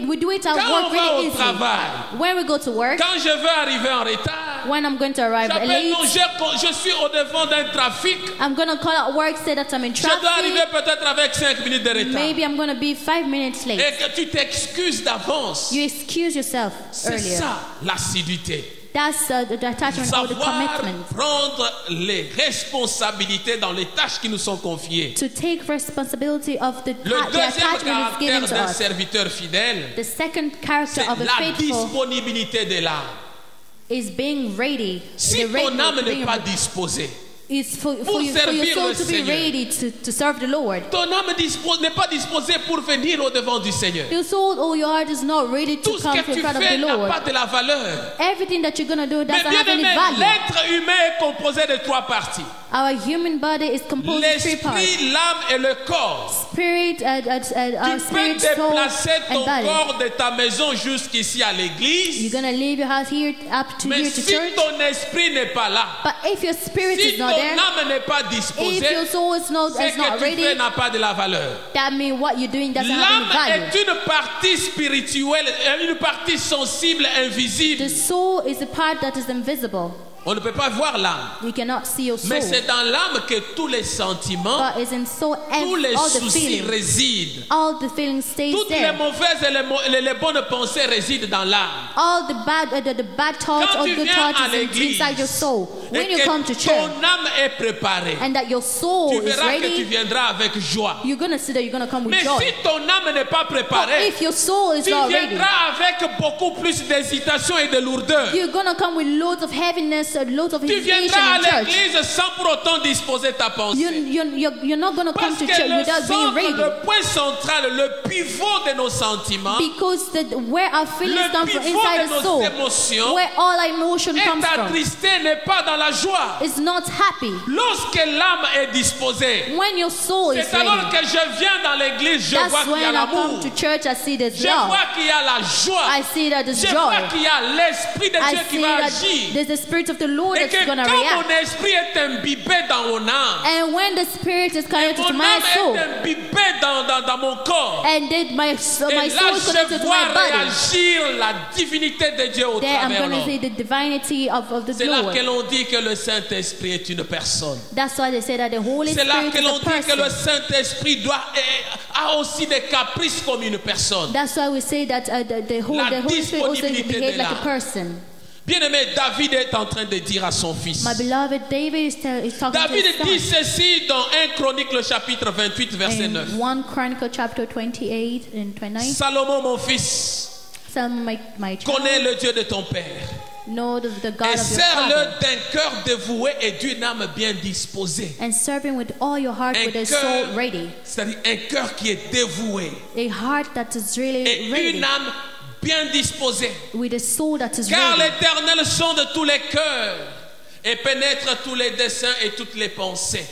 We do it at Quand work on va really au easily. travail, When we go to work, quand je veux arriver en retard, when I'm going to arrive j'appelle late, non, je suis au devant d'un trafic. I'm going to call at work, say that I'm in Je dois arriver traffic. peut-être avec 5 minutes de retard. Maybe I'm going to be 5 minutes late. Et que tu t'excuses d'avance. You excuse yourself C'est earlier. ça l'assiduité. That's the attachment or the Savoir commitment. prendre les responsabilités dans les tâches qui nous sont confiées. To take responsibility of the Le deuxième attachment is given caractère to d'un us. serviteur fidèle, The second character c'est of a la faithful disponibilité de l'âme. is being ready. Si The ready- ton âme n'est being- pas disposée, is for pour your servir soul le to be Seigneur. ready to serve the Lord. ton âme n'est pas disposée pour venir au devant du Seigneur. Your soul or your heart is not ready to Tout ce come que in tu front of fais the n'a Lord. pas de la valeur. Everything that you're going to do Mais doesn't bien have any aimé, value. l'être humain est composé de 3 parties. Our human body is composed of 3 parts. L'esprit, l'âme et le corps. Spirit, Tu spirit, peux soul, déplacer and ton body. corps de ta maison jusqu'ici à You're l'église. going to leave your house here up to Mais here to si church. ton esprit n'est pas là, But if your spirit si is ton not there, âme n'est pas if disposée, your soul is not ce que tu ready, fais n'a pas de la valeur. that means what you're doing doesn't have L'âme any value. est une partie spirituelle, une partie sensible, invisible. The soul is a part that is invisible. On ne peut pas voir l'âme. You cannot see your soul. Mais c'est dans l'âme que tous les sentiments, But it's in soul, tous les all the soucis feelings. résident. All the feelings stays Toutes les there. mauvaises et les bonnes pensées résident dans l'âme. All the bad thoughts Quand or tu good viens thoughts à is l'église inside your soul. et When you que come to ton church âme est préparée, and that your soul tu is verras que tu ready, viendras avec joie. you're gonna see that you're gonna come with Mais joy. si ton âme n'est pas But préparée, if your soul is tu not ready, viendras avec beaucoup plus d'hésitation et de lourdeur. you're gonna come with loads of heaviness, loads of Tu hesitation viendras à in church. l'église sans pour autant disposer ta pensée. You're not gonna come Parce to que church le without being centre, ready. le point central, le pivot de nos sentiments Because where our feelings Le come from pivot inside de the nos soul, émotions where all our emotion comes est from, attristé, n'est pas dans la joie. is not happy. Lorsque l'âme est disposée, When your soul is c'est alors ready, que je viens dans l'église, je vois that's qu'il y a when I come l'amour. to church. I see there's Je love. vois qu'il y a la joie. I see that there's Je vois joy. qu'il y a l'esprit de I Dieu qui see va that agir. there's the spirit of the Lord Et that's que gonna quand react. mon esprit est imbibé dans mon âme, And when the spirit is connected mon to my âme soul, est imbibée dans mon corps, and then my et soul là is je connected to vois my body, réagir la divinité de Dieu au then I'm travers gonna l'homme. see the divinity of the C'est là Lord. que l'on dit que le Saint-Esprit est une personne. That's why they say that the Holy C'est là Spirit que is l'on a dit que le person. Saint-Esprit a aussi des caprices comme une personne. That's why we say that the Holy Spirit also disponibilité behaves de like a l'âme. person. Bien-aimé, David est en train de dire à son fils. My beloved David is talking David to dit his son. ceci dans 1 Chronique, le chapitre 28, verset 9. In 1 Chronicle chapter 28 and 29, Salomon, mon fils, my connais child, le Dieu de ton père know the God et of your sers-le father, d'un cœur dévoué et d'une âme bien disposée. and serve him with all your heart, Un with a cœur, soul ready, c'est-à-dire un cœur qui est dévoué a heart that is really et ready, une âme bien disposée. with a soul that is Car ready. l'Éternel sonde tous les cœurs et pénètre tous les desseins et toutes les pensées.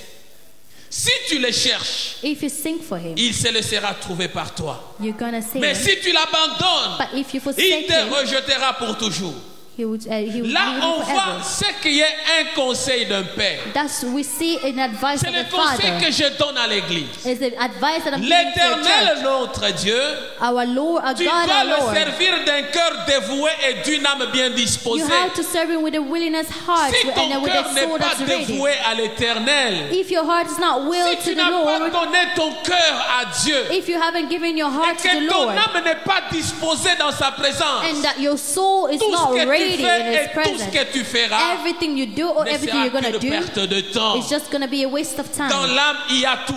Si tu les cherches, If you sing for him, il se laissera trouver par toi. you're gonna see Mais him. si tu l'abandonnes, But if you il forsake te him, rejettera pour toujours. he will leave Là, you on voit forever. ce qui est un conseil d'un père. That's we see in advice C'est of le the conseil Father. que je donne à l'église. Is the advice that I'm giving to the L'Éternel, church. notre Dieu, Our Lord, our tu God, dois our le Lord. servir d'un cœur dévoué et d'une âme bien You disposée. have to serve him with a willingness heart Si ton and with cœur a n'est soul pas that's ready. dévoué à l'Éternel, If your heart is not si willed tu to the n'as pas Lord, donné ton cœur à Dieu, if you haven't given your et heart to the que ton Lord, âme n'est pas disposée dans sa présence, and that your soul is tout not ce que tu ready in fais His et tout ce presence, que tu feras everything you do or ne everything sera you're gonna qu'une do perte de temps. is just gonna be a waste of Dans time. l'âme, il y a tout.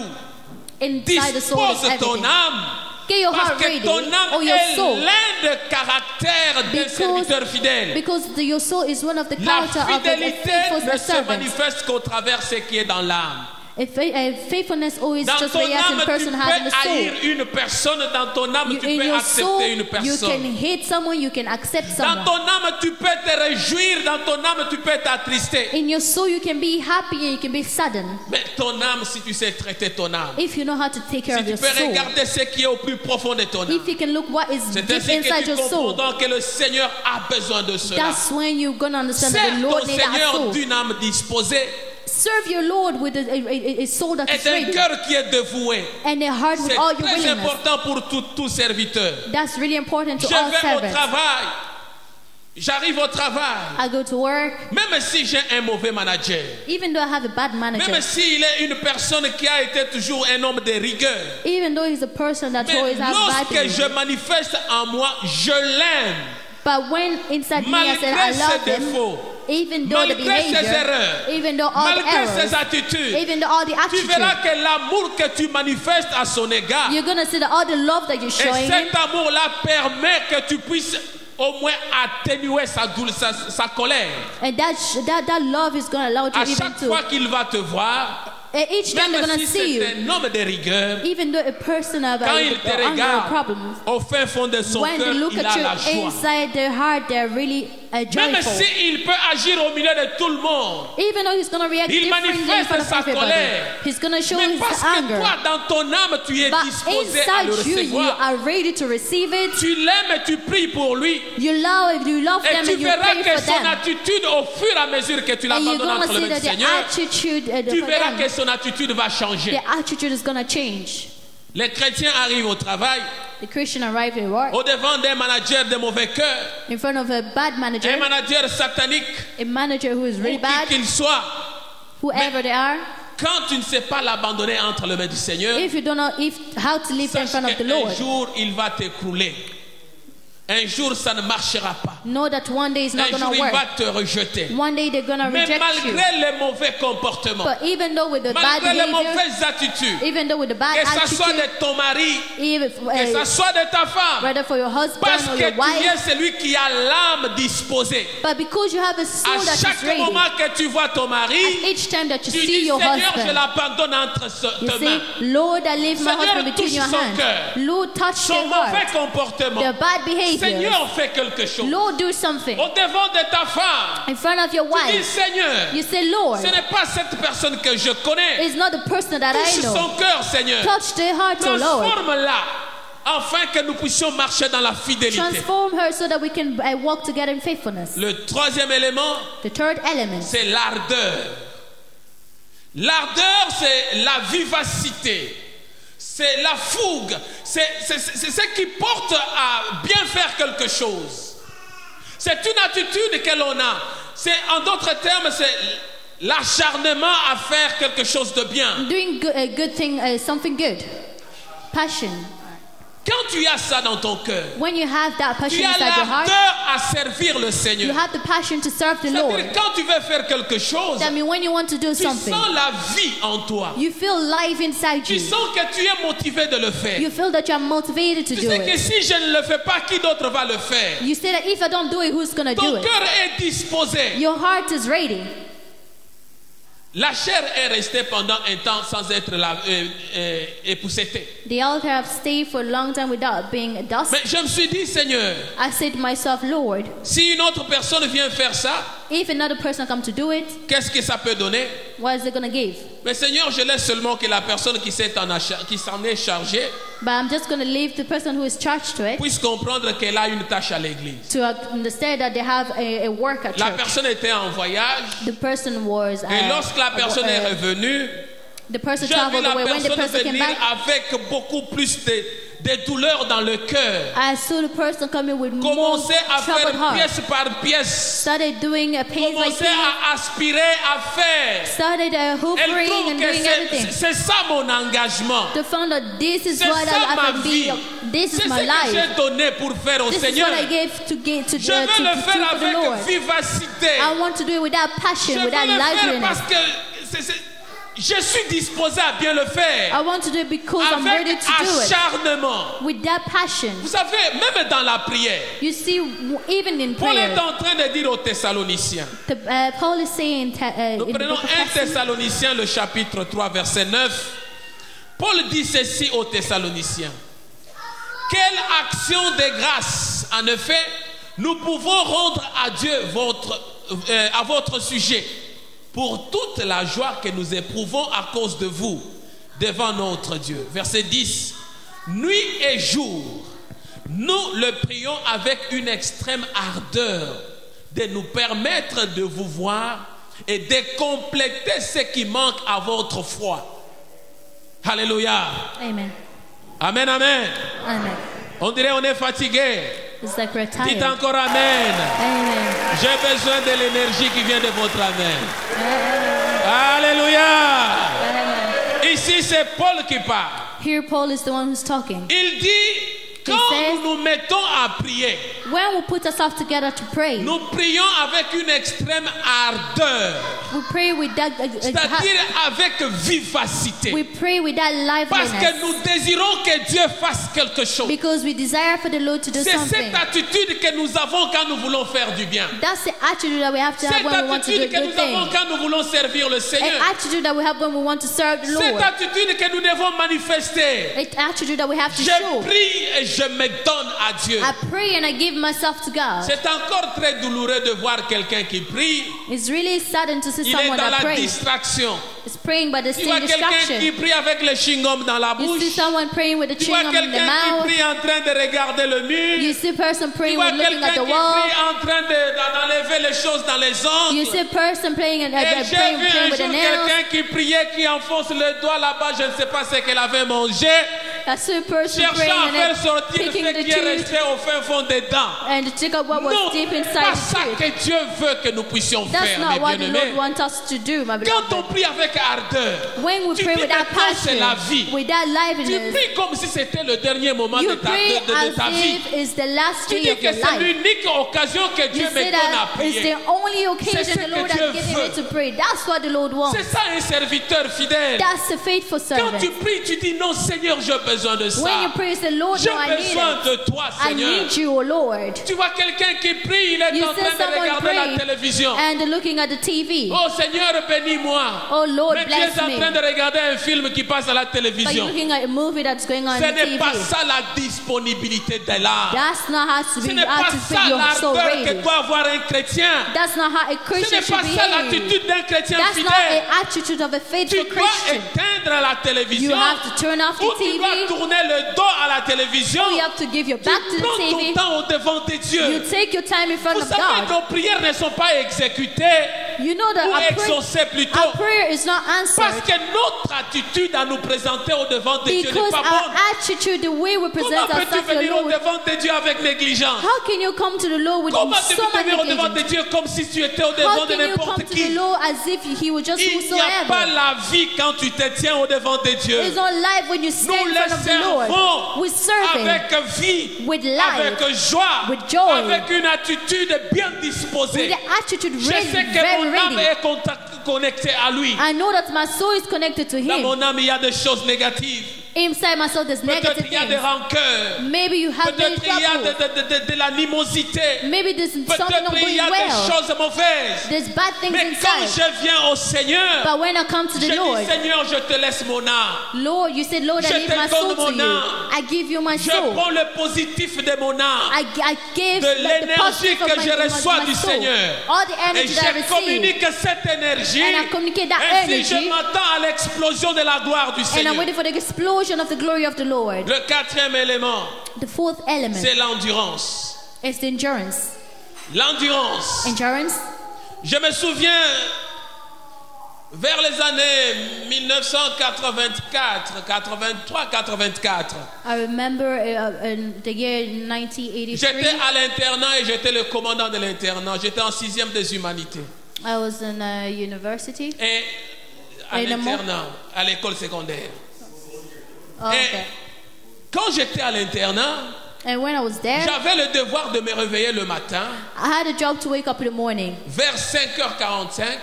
Inside the soul is Dispose ton everything. âme, Get your parce heart que ready, ton âme or your est soul, l'un des caractères d'un Because- serviteur fidèle. because your soul is one of the La character of a fidélité faithful ne se servant. manifeste qu'au travers ce qui est dans l'âme. Faithfulness always Dans just ton reacts in âme, tu person peux having a haïr soul. une personne. Dans ton âme, tu In peux your soul, accepter une you can personne. hate someone, you can accept Dans someone. ton âme, tu peux te réjouir. Dans ton âme, tu peux t'attrister. In your soul, you can be happy and you can be saddened. Mais ton âme, si tu sais traiter ton âme, If you know how to take care si of tu your peux soul, regarder ce qui est au plus profond de ton âme, if you can look what is c'est deep ainsi que inside tu your soul, comprends que le Seigneur a besoin de cela. that's when you're going to understand that the Sers Lord ton needs that Seigneur soul. d'une âme disposée Serve your Lord with a soul that et is d'un ready cœur qui est dévoué. and a heart with C'est all your très willingness. important pour tout serviteur. That's really important Je to all vais au servants. travail. J'arrive au travail. I go to work, Même si j'ai un mauvais manager, even though I have a bad manager, même s'il est une personne qui a été toujours un homme de rigueur, even though he's a person that mais always has bad lorsque je things. manifeste en moi, je l'aime. But when inside me I said I Malgré love ses him, défauts, even though the malgré ses behavior, erreurs, even though all the malgré ses errors, attitudes, even though all the tu verras attitude, que l'amour que tu manifestes à son égard, you're gonna see that all the love that you're et showing him, cet amour-là permet que tu puisses au moins atténuer sa colère. and that love is gonna allow you À even chaque fois to, qu'il va te voir, and each time they're même gonna si see you, c'est un homme de rigueur, even though a person of quand il te anger regarde, problems, au fin fond de son when cœur, they look il at a you la joie. inside their heart, they're really Même joyful. s'il peut agir au milieu de tout le monde, Even though he's gonna react il differently in manifeste front of sa everybody, colère. he's gonna show mais his parce que anger. toi, dans ton âme, tu es But disposé à le inside you, you recevoir. are ready to receive it. Tu l'aimes et tu pries pour lui. You love Et them tu and you verras pray que for son them. attitude, au fur et à mesure que tu And you're l'abandonnes gonna entre les see mains du that the Seigneur, attitude tu for verras them, que son attitude va changer. the attitude is gonna change. Les chrétiens arrivent au travail, The Christian arrive at work au devant d'un manager de mauvais cœur, in front of a bad manager, un manager satanique, a manager who is ou really qui bad, qu'il soit. whoever they are. Quand tu ne sais pas l'abandonner entre les mains du Seigneur, If you don't know how to live in sache front of the qu'un Lord, jour, il va t'écrouler. Un jour, ça ne marchera pas. know that one day it's not Un going jour, to il work. va te rejeter. One day they're going to Mais reject you. malgré les mauvais comportements, But even though with the bad malgré les behavior, mauvaises attitudes, even though with the bad que ça soit attitude, de ton mari, even que ça soit de ta femme, whether for your husband parce or que your tu wife, es celui qui a l'âme disposée. but because you have a soul À that is chaque ready, moment que tu vois ton mari, each time that you tu see dis, your Seigneur, je husband, l'abandonne entre you tes say, mains. Lord, I leave my Seigneur, husband between touche your son hands. cœur. Lord, touch Son their mauvais heart, comportement. their bad behavior. Seigneur, fais quelque chose. Lord, do something. Au devant de ta femme, In front of your tu dis, wife, Seigneur, you say, Lord, ce n'est pas cette personne que je connais. it's not the person that I Touche know. son cœur, Seigneur. Touch their heart, O Lord. Transforme-la, afin que nous puissions marcher dans la fidélité. Transform her so that we can walk together in faithfulness. Le troisième élément, The third element c'est l'ardeur. L'ardeur, c'est la vivacité. C'est la fougue. C'est ce qui porte à bien faire quelque chose. C'est une attitude que l'on a. C'est, en d'autres termes, c'est l'acharnement à faire quelque chose de bien. doing a good thing, something good. Passion. Quand tu as ça dans ton cœur, When you have that passion tu as inside your heart, l'ardeur à servir le you Seigneur. have the passion to serve the Lord. C'est-à-dire, quand tu veux faire quelque chose, That means when you want to do tu something, sens la vie en toi. you feel life inside Tu you. sens que tu es motivé de le faire. You feel that you are motivated to Tu do sais que it. si je ne le fais pas, qui d'autre va le faire? You say that if I don't do it, who's going to Ton do it? cœur est disposé. Your heart is ready. La chair est restée pendant un temps sans être époussetée. The altar have stayed for a long time without being dust. Mais je me suis dit, Seigneur, I said to myself, Lord, si une autre personne vient faire ça, if another person come to do it, qu'est-ce que ça peut donner? what is it going to give? Mais Seigneur, je laisse seulement que la personne qui s'en est chargée But I'm just going to leave the person who is charged to it puisse comprendre qu'elle a une tâche à l'église. to understand that they have a work at La church. personne était en voyage The person was et lorsque la personne est revenue, the person j'ai vu traveled la away. When the personne person came venir back, avec beaucoup plus de douleurs dans le cœur. I saw the person coming with more Commencer à troubled faire heart. pièce par pièce. Started doing a pain by Commencer pain. à aspirer, à faire. Started Elle hoovering trouve and que doing everything. c'est ça mon engagement. To find out this is C'est what ça I ma have vie. been. This C'est is ce my que life. j'ai donné pour faire au This is Seigneur. what I gave to do Je veux le faire for the avec Lord. vivacité. I want to do it without Je passion, veux without le faire liveliness. parce que je suis disposé à bien le faire. I want to do it because I'm ready Avec to do it. acharnement. With that passion. Vous savez, même dans la prière, You see, even in Paul prayer, est en train de dire aux Thessaloniciens. Paul is saying Nous in the prenons book of 1 Thessalonians, Thessaloniciens, le chapitre 3, verset 9. Paul dit ceci aux Thessaloniciens. Quelle action de grâce, en effet, nous pouvons rendre à Dieu à votre sujet pour toute la joie que nous éprouvons à cause de vous devant notre Dieu. Verset 10. Nuit et jour, nous le prions avec une extrême ardeur de nous permettre de vous voir et de compléter ce qui manque à votre foi. Alléluia. Amen. Amen, amen. Amen. On dirait on est fatigué. It's like we're Dites tired. encore amen. Amen. J'ai besoin de l'énergie qui vient de votre amen. Alléluia. Amen. Ici c'est Paul qui parle. Here Paul is the one who's talking. Il dit quand says- nous nous mettons à prier, When we put ourselves together to pray, nous prions avec une extrême ardeur, we pray with that c'est-à-dire avec vivacité. we pray with that Parce que liveliness nous désirons que Dieu fasse quelque chose. because we desire for the Lord to do C'est something. cette attitude que nous avons quand nous voulons faire du bien. That's the attitude that we have to Cette have when we want to do a attitude que good nous avons thing. quand nous voulons servir le Seigneur. An attitude that we have when we want to serve the Cette Lord. attitude que nous devons manifester. An attitude that we have to Je show. prie et je me donne à Dieu. I pray and I give myself to God. C'est encore très douloureux de voir quelqu'un qui prie. It's really saddened to see Il est someone dans that la prays. distraction. It's praying but it's Tu still vois quelqu'un qui distraction. prie avec le chewing-gum dans la You bouche. see someone praying with a Tu chewing vois gum in the quelqu'un qui mouth. prie en train de regarder le mur. You see a person Tu praying vois with looking quelqu'un at the qui wall. prie en train d'enlever les choses dans les You ongles. see a person praying and Et j'ai vu praying un with the jour nails. quelqu'un qui priait, qui enfonce le doigt là-bas, je ne sais pas ce qu'elle avait mangé. I saw a person cherchant praying à and faire then sortir picking ce the qui est tooth resté au fin fond des dents. and to take up what was Non, deep pas inside ça the tooth. que Dieu veut que nous puissions That's faire, not mes what the Lord bien-aimés. wants us to do, my Quand on beloved. prie avec ardeur, When we tu pray dis with that maintenant c'est la vie. passion, with that Tu liveliness, pries comme si c'était le dernier moment you de ta, pray de ta as vie. if it's the last Tu day dis of que your c'est life. l'unique occasion que You Dieu me say donne à that it's prier. the only occasion ce the que Lord Dieu has given veut. me to pray. That's what the Lord wants. C'est ça un serviteur fidèle. That's a faithful Quand tu servant. pries, tu dis non Seigneur, j'ai besoin de ça. When you pray, say, Lord, J'ai no, I need besoin it. de toi, I Seigneur. need you, O Lord. Tu vois quelqu'un qui prie, il est You en see train de someone regarder la pray télévision. and looking at the TV. Oh Seigneur, bénis-moi. Oh Lord, Mais tu bless es en train me. de regarder un film qui passe à la But you're télévision. looking at a movie that's going on Ce on n'est pas TV. ça la disponibilité de l'âme. That's not how to Ce be. n'est pas How to ça feel your soul l'ardeur que ready. doit avoir un chrétien. That's not how a Ce Christian n'est pas should ça behave. l'attitude d'un chrétien That's not fidèle. an attitude of a Tu faithful dois Christian. éteindre la You télévision have to turn off ou the tu dois TV. tourner le dos à la télévision. You have to give your Tu back to the prends ton TV. temps au devant de You Dieu. take your time in front Vous of savez, God. nos prières ne sont pas exécutées You know that ou our exaucées plutôt. prayer is not Parce answered que notre attitude à nous présenter au devant de Dieu n'est because pas our bonne. attitude, the way we present Comment peux-tu ourselves to the venir au Lord, devant de Dieu avec négligence? how can you come to the Lord with Comment so peux-tu much venir au devant de negligence? Dieu comme si tu étais au devant How de can you n'importe come to the qui? Lord as if He was just Il n'y a pas whosoever? la vie quand tu te tiens au devant de Dieu. There's no life when you Nous stand in le front of the Lord. servons We serve Him avec vie, with life, avec joie, with joy, avec une attitude bien with disposée. the attitude Je ready, sais que very mon âme ready. est connectée à lui. I know that my soul is connected to Dans Him. mon âme, il y a des choses négatives. Inside my soul, there's Peut-être negative il y a des things. rancœurs. Maybe you have many Peut-être il y a trouble. de l'animosité. Maybe there's something Peut-être not il y going a des well. choses mauvaises. There's bad things Mais quand inside. je viens au Seigneur, But when I come to je the dis Lord, Seigneur, je te laisse mon âme. Lord, you said, Lord, Je I leave te my soul donne to mon you. âme. I give you my Je soul. prends le positif de mon âme. I give De the l'énergie positive of que my, je my reçois du soul. Seigneur. All the Et energy that I je receive. communique cette énergie. And I communicate that Ainsi, je energy. m'attends à l'explosion de la gloire du And Seigneur. I'm waiting for the explosion of the glory of the Lord. Le quatrième élément, The fourth element c'est l'endurance. is the endurance. L'endurance. Endurance. Je me souviens, vers les années 1984, 83, 84, I remember in the year 1983, j'étais à l'internat et j'étais le commandant de l'internat. J'étais en 6e des humanités. I was in a university. Et à Et le mot? l'internat, à l'école secondaire. Oh, okay. Quand j'étais à l'internat, And when I was there, j'avais le devoir de me réveiller le matin I had a job to wake up in the morning. vers 5h45.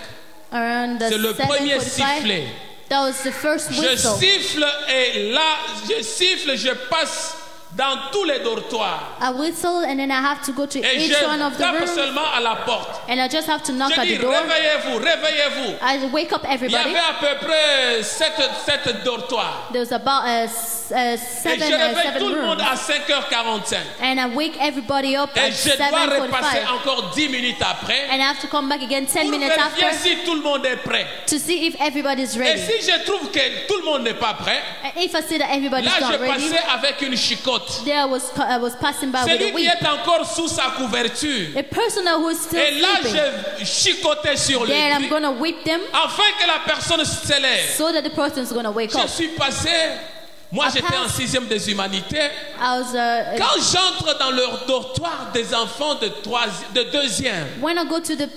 Around the C'est le premier 7:45. sifflet. That was the first Je whistle. siffle et là, je siffle, je passe dans tous les dortoirs. I whistle and then I have to go to Et each je one of the tape rooms seulement à la porte. and I just have to knock Je at dis, the door. réveillez-vous, réveillez-vous. I wake up Il y everybody. avait à peu près 7 dortoirs. There's about Et seven je réveille tout le rooms. monde à 5h45. And I wake everybody up Et at je dois repasser 7:45. encore 10 minutes après And I have to come back again 10 pour minutes vérifier after si tout le monde est prêt. to see if everybody's Et ready. si je trouve que tout le monde n'est pas prêt, And if I see that everybody's là je not ready, passais avec une chicotte. there I was passing by with Celui a qui whip. est encore sous sa couverture. A person who is still Et là sleeping. je chicotais sur le Then I'm lit gonna whip them afin que la personne se lève. so that the person's gonna wake Je up. suis passé, moi j'étais en 6e des humanités. I was Quand j'entre dans leur dortoir des enfants de 2e, when I go to the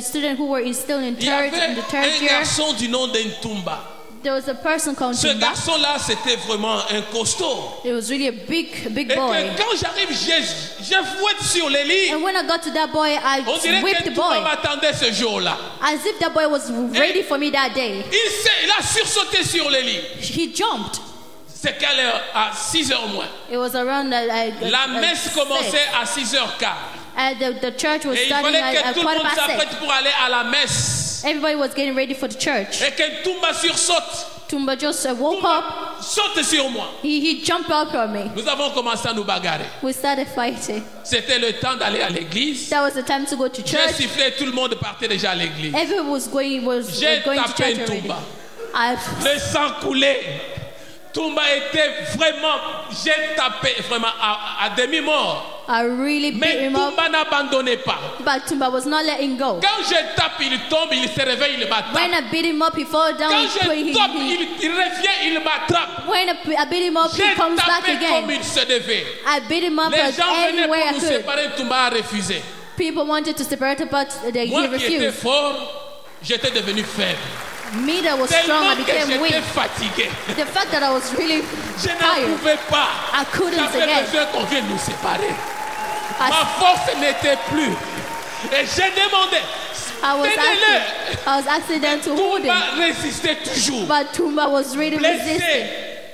student who were still in il y avait the third un year, garçon du nom d'Ntumba. there was a person called Ce Tumba. garçon-là, c'était vraiment un costaud. It was really a big Et que boy. quand j'arrive, je fouette sur les lits. And when I got to that boy, I On dirait whipped que the tout le boy monde m'attendait ce jour-là. as if that boy was ready for me that day. Il a sursauté sur les lits. He jumped. C'est quelle heure? À 6h moins. It was around La messe commençait à 6h15. the church was Et il starting fallait at que tout le monde 6:15. s'apprête pour aller à la messe. Everybody was getting ready for the church. Et que Tumba sursaute. Tumba just woke up. Saute sur moi. He jumped up on me. Nous avons commencé à nous bagarrer. We started fighting. C'était le temps d'aller à l'église. That was the time to go to J'ai church. sifflé, tout le monde partait déjà à l'église. Everyone was going J'ai to tapé church already. Tumba. I Le sang coulait. Tumba était vraiment, j'ai tapé vraiment à demi-mort. I really beat Mais him up, Toumba n'abandonnait pas. but Tumba was not letting go. Quand je tape, il tombe, il se réveille, il m'attrape. When I beat him up, he fall down. Quand je tape, il revient, il m'attrape. When I beat him up, he J'ai comes back tapé comme again. il se devait. I beat him up Les as gens venaient any way pour I nous could. séparer, Toumba a refusé. People wanted to separate us, but he Moi qui étais refused. fort, j'étais devenu faible. Me that was strong, I Tellement que became weak. j'étais fatigué. The fact that I was really Je n'en tired, pouvais pas. I couldn't J'avais again. besoin qu'on vienne nous séparer. I, Ma force n'était plus. Et j'ai demandé, tenez-le. asking them to hold Toumba him, résistait toujours. but Tumba was really resisting. Blessé,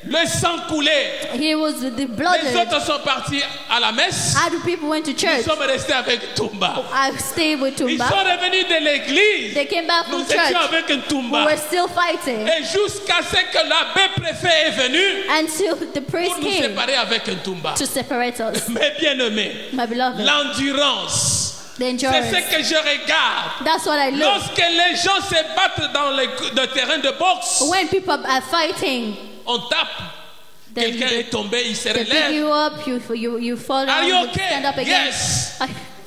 le sang coulait. He was the Les blooded. autres sont partis à la messe. Other people went to Nous church. sommes restés avec Toumba. I stayed with Ils sont Tumba. revenus de l'église. They came back Nous from étions church. avec un We Toumba. were still fighting Et jusqu'à ce que l'abbé préfet est venu until the priest pour nous came séparer avec un Toumba. to separate us. Mes bien-aimés, My beloved, l'endurance, the c'est endurance. ce que je regarde. That's what I look. Lorsque les gens se battent dans le terrain de boxe, When people are fighting, on tape. Then Quelqu'un est tombé, il se they pick relève. you up, you fall Are down, you you okay? stand up again. Yes.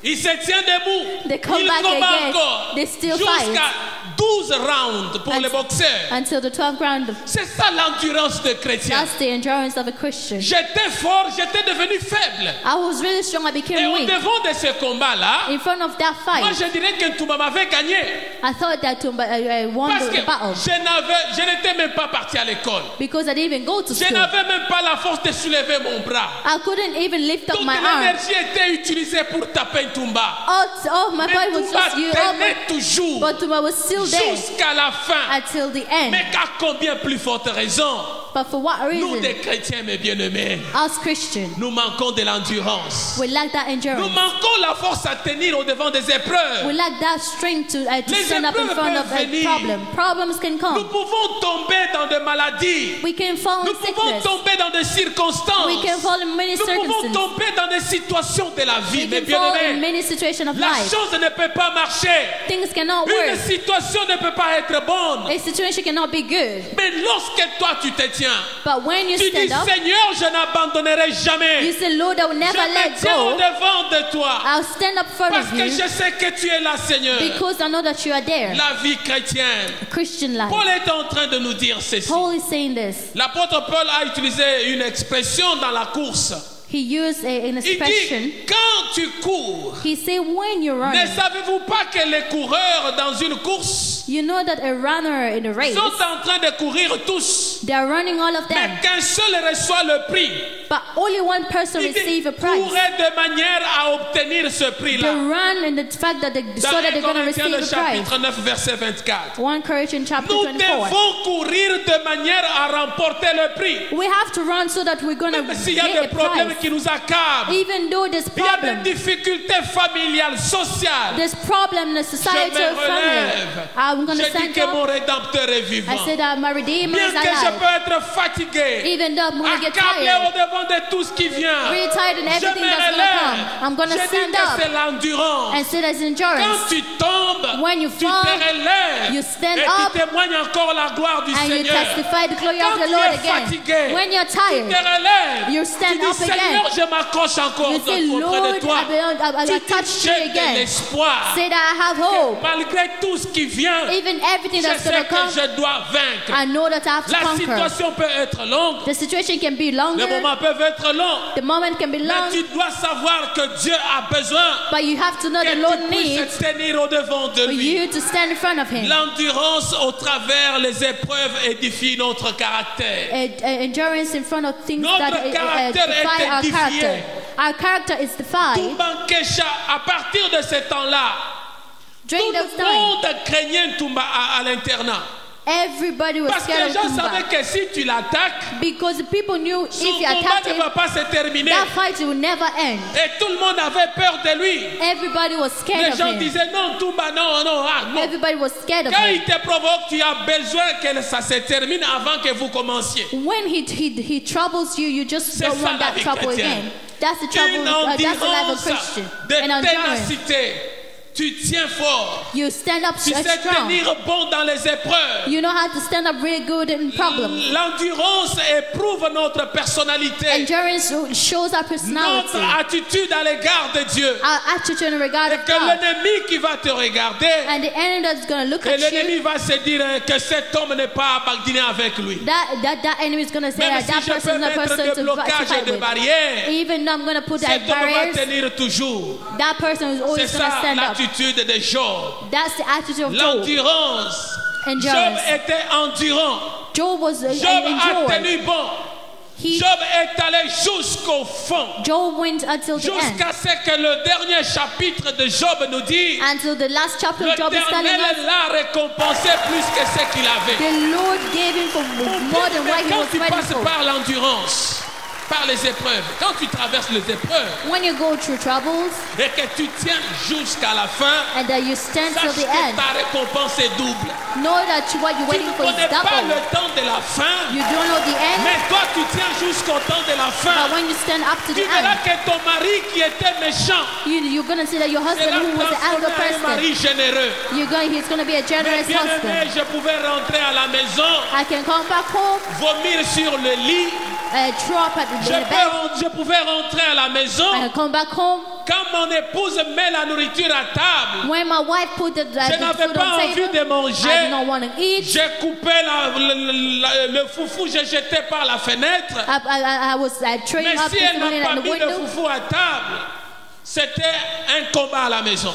Il se tient debout. They come Il back combat again. encore. They still Jusqu'à 12 rounds pour And- les boxeurs. Until the 12th round. C'est ça l'endurance de chrétien. That's the endurance of a Christian. J'étais fort, j'étais devenu faible. I was really strong, I Et became au weak. devant de ce combat-là, In front of that moi fight, je dirais que Toumba m'avait gagné. I thought that I won Parce que the battle je n'étais même pas parti à l'école. because I didn't even go to Je school. n'avais même pas la force de soulever mon bras. I couldn't even lift up Toute my arm. l'énergie était utilisée pour taper Toumba. Oh, my Mais body was Toumba just you, tenait toujours but Tumba was still there jusqu'à la fin. until the end. Mais à combien plus forte raison, But for what nous reason? des chrétiens, mes bien-aimés, Us Christians, nous manquons de l'endurance. we lack that Nous endurance. manquons la force à tenir au devant des épreuves. We lack that strength to Les stand up in épreuves front of peuvent a venir. problem. Problems can Nous come. pouvons tomber dans des maladies. We can fall Nous in pouvons sickness. tomber dans des circonstances. We can fall in many Nous pouvons circumstances. tomber dans des situations de la vie, We mes can fall in bien-aimés. many situations of La life. chose ne peut pas marcher. Things cannot Une work. situation ne peut pas être bonne. A situation cannot be good. Mais lorsque toi tu te tiens, But when you tu dis stand up, Seigneur, je n'abandonnerai you jamais. say, Lord, I will Je never me let tiens au go. devant de toi. I'll stand up in front Parce of que you je sais que tu es là, Seigneur. because I know that you are there. La vie chrétienne. Christian life. Paul est en train de nous dire ceci. Paul is saying this. L'apôtre Paul a utilisé une expression dans la course. He used an Il expression. dit, quand tu cours, He said, when you're ne running, savez-vous pas que les coureurs dans une course you know that a runner in a race, sont en train de courir tous, they are running all of mais them, qu'un seul reçoit le prix. but only one person Il dit, receive a prize. courez de manière à obtenir ce They prix-là. run in the fact that Dans so that 1 they're going to Corinthiens, le receive a prize. chapitre 9, verset 24. 1 Corinthians chapter Nous 24. devons courir de manière à remporter le prix. We have to run so that we're going to Même s'il y a get des a problèmes prize. qui nous accablent, Even though there's il y a des problem, difficultés familiales, sociales, there's problem in the je society me or family, relève. I'm going to Je dis stand que mon up. Rédempteur est vivant. I said that my Redeemer Bien is que je alive. peux être fatigué, Even though I'm going to get accablé tired, au devant de tout ce qui vient, really tired and je everything me that's going to come, relève. I'm going to Je dis stand que up c'est l'endurance. and say that's Quand endurance. tu tombes, When you tu fall, te relèves you stand et up tu témoignes encore la gloire du and you Seigneur. testify the glory Quand of the tu Lord es again. fatigué, When you're tu te tired, relèves. you Tu stand dis, up Seigneur, again. je m'accroche encore You say, auprès Lord, de toi. I Tu touched you jettes de again. l'espoir. Say that I have hope. Malgré tout ce qui vient, Even everything je that's sais going to que come, je dois vaincre. I know that I have to La conquer. situation peut être longue, The situation can be les longer, moments peuvent être longs, the moment can be mais long, tu dois savoir que Dieu a besoin but you have to know que the Lord tu puisses needs te tenir au devant de for lui. you to stand in front of Him. L'endurance au travers les épreuves édifie notre caractère. Endurance in front of things Notre that caractère defy est our édifié. character. Our character is defied. Toumbankesha, à partir de ce temps-là, tout During those le times, monde craignait Toumba à l'internat. everybody was Parce que scared les of gens savaient Tumba que si tu l'attaques, because the people knew if son you combat attacked ne him, va pas se terminer. that fight will never end. Et tout le monde avait peur de lui. Everybody was scared Les of gens him. disaient non, Toumba, non, non, ah, non. Everybody was scared of Quand him. il te provoque, tu as besoin que ça se termine avant que vous commenciez. When he troubles you, you just C'est don't ça want la that vie trouble chrétienne. again. That's the trouble. Une That's the life of endurance Christian. de An endurance ténacité. Tu tiens fort. You stand up Tu sais strong. tenir bon dans les épreuves. You know how to stand up really good in problems. L'endurance éprouve notre personnalité. Endurance shows our personality, Notre attitude à l'égard de Dieu. our attitude in regard Et of que God. l'ennemi qui va te regarder, And the enemy that's going to look et at l'ennemi you, va se dire que cet homme n'est pas à dîner avec lui. that enemy is going to say Même that si that je peux person is the mettre person des to blocages et fight des with. barrières, Even though I'm going to put that cet homme va barriers, tenir toujours. that person is C'est always going to ça stand up. l'attitude de Job. That's the attitude of Job. L'endurance. Job Endurance. était endurant. Job was Job a endured. tenu bon. He, Job est allé jusqu'au fond. Job went until the end. Jusqu'à ce que le dernier chapitre de Job nous dit, Until the last chapter of Job is telling l'Éternel us, l'a récompensé plus que ce qu'il avait. the Lord gave him for more than what he Quand was tu ready passes for. par l'endurance, par les épreuves, quand tu traverses les épreuves When you go through troubles et que tu tiens jusqu'à la fin, and that you stand till sache the que end, ta récompense est double. know that what you're Tu waiting ne for is connais pas double. le temps de la fin, You don't know the end, mais toi tu tiens jusqu'au temps de la but fin. when you stand up to Tu the verras end, que ton mari qui était méchant you're going to see that your husband, sera who was an transformé anger en un person, mari généreux. he's going to be a Mais generous bien aimé, husband. je pouvais rentrer à la maison, I can come back home, vomir sur le lit. throw up at the bed. Je pouvais rentrer à la maison. I can come back home. Quand mon épouse met la nourriture à table, When my wife put the je n'avais food pas on envie table, de I did manger. not want to eat. J'ai coupé le foufou, j'ai jeté par la fenêtre. I was throwing Mais up si this elle morning n'a at pas the mis le window. foufou à table, c'était un combat à la maison.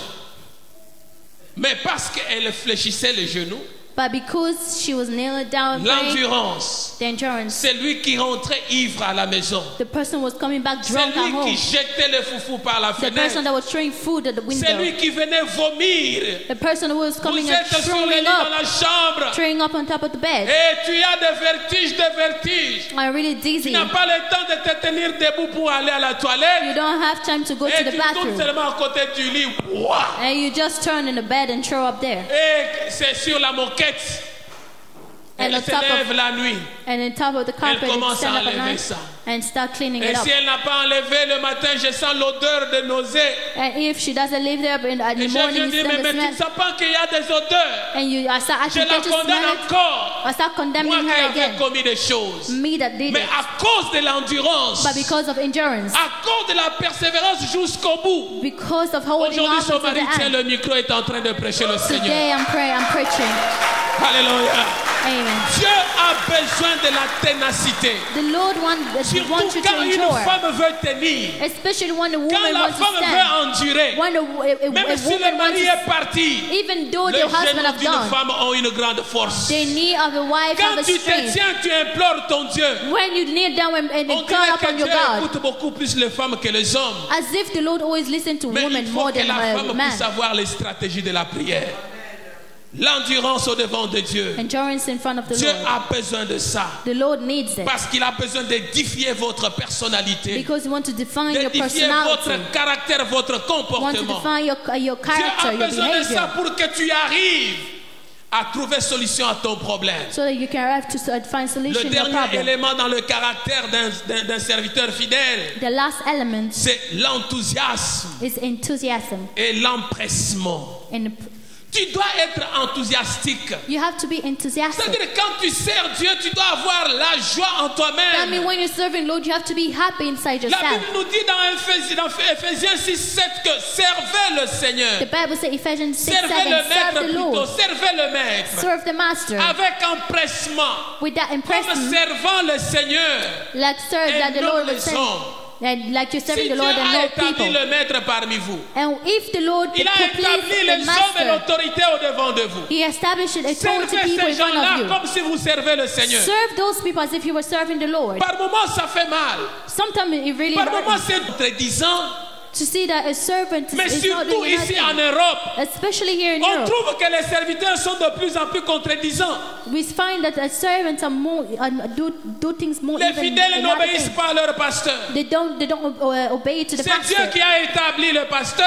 Mais parce qu'elle fléchissait les genoux, But because she was kneeling down praying, l'endurance, the endurance, c'est lui qui rentrait ivre à la maison. the person was coming back C'est drunk at lui qui home. jetait le foufou par la The person fenêtre. that was throwing food at the C'est window. lui qui venait vomir. The person who was Vous coming and êtes sur le throwing lit dans up, la chambre throwing up on top of the bed. et tu as des vertiges. I'm really Tu dizzy. n'as pas le temps de te tenir debout pour aller à la You toilette don't have time to go to et the tu tournes bathroom. seulement à côté du lit. Ouah! And you just turn in the bed and throw up there. Et c'est sur la moquette. And Elle on se top lève of, la nuit. and on top of the carpet, you commence stand à up at enlever night ça. and start cleaning Et it up. si elle n'a pas enlevé le matin, je sens l'odeur de nausée. And if she doesn't live there at the Et je morning, lui you dis, stand mais the tu ne smell. sais pas qu'il y a des odeurs. And I start Je actually la get to condamne smell it. encore. I start Moi condemning qui her avais again. commis des choses. Me that did Mais it. à cause de l'endurance, But because of endurance, à cause de la persévérance jusqu'au bout. because of holding Aujourd'hui, on son to the mari tient end. le micro et est en train de prêcher le Seigneur. Today I'm praying, I'm preaching. Alléluia. Amen. Dieu a besoin de la ténacité. The Lord wants you Surtout to quand une endure. femme veut tenir. Especially when the Quand woman la wants to femme stand. veut endurer. When a Même si le woman wants mari to est parti, even though les the husband genoux have d'une gone, femme ont une grande force. the knee of the wife have Quand a tu te strength. tiens, tu implores ton Dieu. When you kneel down and On cry dirait que upon Dieu your God, écoute beaucoup plus les femmes que les hommes. as if the Lord always listens to Mais women il faut more que than la femme man. puisse avoir les stratégies de la prière. L'endurance au devant de Dieu. Endurance in front of the Dieu Lord. a besoin de ça. The Lord needs it Parce qu'il a besoin d'édifier votre personnalité. because He wants to define your D'édifier votre personality. caractère, votre He wants to comportement. define your Dieu character, a your besoin de ça behavior, pour que tu arrives à trouver solution à ton problème. so that you can arrive to find Le solution to your dernier problem. élément dans le caractère d'un serviteur fidèle, The last element c'est l'enthousiasme is enthusiasm. et l'empressement. And Tu dois être enthousiastique. you have to be enthusiastic. C'est-à-dire quand tu sers Dieu, tu dois avoir la joie en That means toi-même. when you're serving Lord, you have to be happy inside La yourself. Bible nous dit dans Ephésiens 6, 7 que servez le Seigneur. The Bible says Ephesians 6, 7, Servez le serve maître the plutôt. Lord, Servez le maître. serve the Master Avec empressement. with that Comme impression, servant le Seigneur. like serve Et that the non Lord would les send. hommes. And like you're Si serving Dieu the Lord and a no établi people. le maître parmi vous, And if the Lord il a please établi les the hommes et Master, l'autorité au devant de vous. He established a authority Servez people ces in front gens-là of you. comme si vous servez le Seigneur. Serve those people as if you were serving the Lord. Par moments, ça fait mal. Sometimes it really Par moments, hurts c'est contredisant. to see that a servant Mais is not surtout doing ici nothing. en Europe, Especially here in on Europe, trouve que les serviteurs sont de plus en plus contredisants. we find that servants are more do things more Les even fidèles in other n'obéissent things. pas à leur pasteur. They don't obey to the C'est Dieu pastor. qui a établi le pasteur.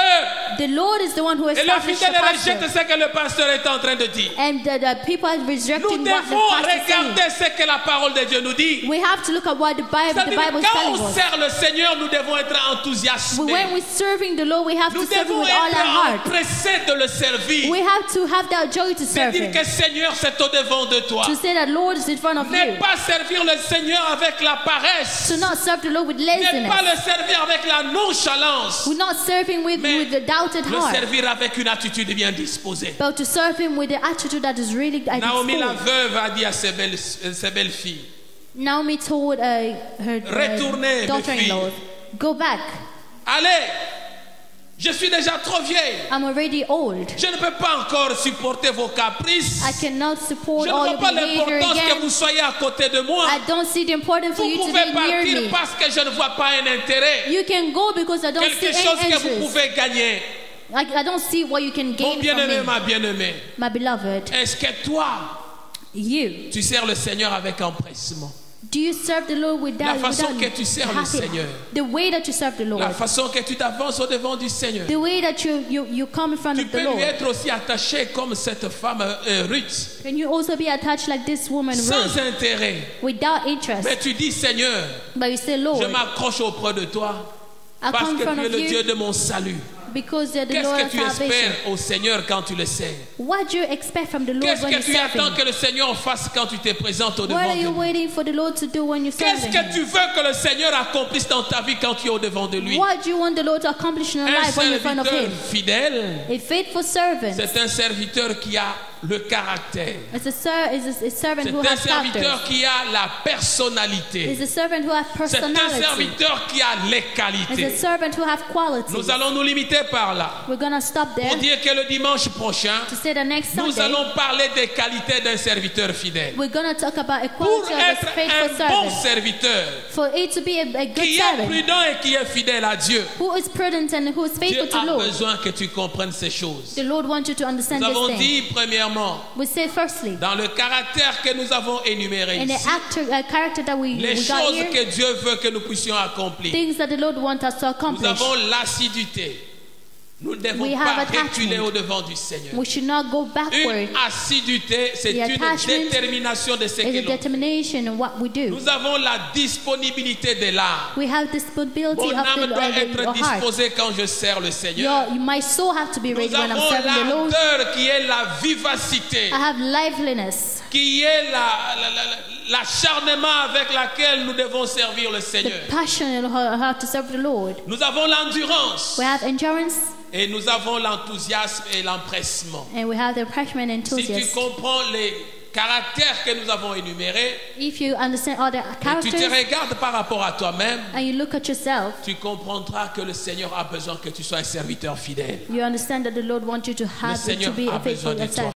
The Lord is the one who Et le established the fidèle rejette pastor. ce que le pasteur est en train de dire. And the people are Nous rejecting what the devons pastor is saying. regarder ce que la parole de Dieu nous dit. We have to look at what the Bible C'est-à-dire, is quand telling on us. sert le Seigneur, nous devons être enthousiasmés. When we're serving the Lord, we have Nous to serve Him devons with all our être heart. empressés de le servir. We have to have that joy to De serve dire Him. que Seigneur, c'est au devant de toi. To say that Lord is in front of Ne you. pas servir le Seigneur avec la paresse. To not serve the Lord with Ne pas laziness. le servir avec la nonchalance. We not serve Him with the doubted Le heart. servir avec une attitude bien disposée. But to serve Him with the attitude that is really at its Naomi la core. veuve a dit à ses belles filles, Naomi told her Retournez, mes daughter-in-law, go back. allez, je suis déjà trop vieille. I'm already old. Je ne peux pas encore supporter vos caprices. I cannot Je support ne all vois your pas behavior l'importance que again. vous soyez à côté de moi. I don't see the importance for Vous you to pouvez be near partir me. parce que je ne vois pas un intérêt. You can go because I don't Quelque see chose any que vous interest. pouvez gagner. I don't see what you can Mon gain from bien-aimé, me. ma bien-aimée, My beloved, est-ce que toi, you, tu sers le Seigneur avec empressement? do you serve the Lord La without, façon without que tu sers le happy- Seigneur. the way that you serve the La Lord, façon que tu t'avances au devant du Seigneur. the way that you come in front Tu of the peux lui Lord. être aussi attaché comme cette femme Ruth, Can you also be attached like this woman sans Ruth, intérêt. without interest? Mais tu dis, Seigneur, But you say, je Lord, m'accroche auprès de toi I parce come in que front tu es of le Dieu you de mon salut. because you're the Qu'est-ce Lord que of tu salvation. espères au Seigneur quand tu le sers? What do you expect from the Lord Qu'est-ce when que you tu serve attends Him? que le Seigneur fasse quand tu te présentes au What devant are de you lui? waiting for the Lord to do when you serve Qu'est-ce que tu Him? veux que le Seigneur accomplisse dans ta vie quand tu es au devant de lui? What do you want the Lord to accomplish in your Un life when you're in front of serviteur Him? fidèle, A faithful servant c'est un serviteur qui a le caractère. is a servant C'est who un has serviteur character. qui a la Is personnalité. a servant who has C'est un personality. serviteur qui a les Is a qualités. servant who has quality. Nous allons nous limiter par là. We're gonna stop there Pour dire que le dimanche prochain, to say the next nous Sunday. allons parler des qualités d'un serviteur fidèle. We're gonna talk about a Pour quality of a être faithful un bon servant. serviteur, For it to be a good qui est servant prudent et qui est fidèle à Dieu, who is prudent and who is Dieu faithful to a Lord. besoin que tu comprennes ces choses. The Lord wants you to understand Nous avons this thing. dit premièrement, We say firstly, dans le caractère que nous avons énuméré in the ici, character that we les got choses here, que Dieu veut que nous puissions accomplir. things that the Lord wants us to Nous accomplish. avons l'assiduité. Nous ne devons We pas have attachment. reculer au devant du Seigneur. We should not go backward. Une assiduité, c'est The une attachment détermination de ce It's que a l'on fait. determination in what we do. Nous avons la disponibilité de l'âme. We have disponibility Mon of âme doit être your heart. disposée quand je sers le Seigneur. My soul have to be Nous ready when I'm avons serving the Lord. l'ardeur qui est la vivacité, I have liveliness, qui est l'acharnement avec laquelle nous devons servir le the Seigneur. passion in how to serve the Lord. Nous avons l'endurance We have endurance et nous avons l'enthousiasme et l'empressement. and we have the passion and Si tu enthusiasm. comprends les caractères que nous avons énumérés, If you understand all the et tu te characters regardes par rapport à toi-même, and you look at yourself, tu comprendras que le Seigneur a besoin que tu sois un serviteur fidèle. you understand that the Lord wants you to Le have to Seigneur be a a faithful besoin de toi. servant.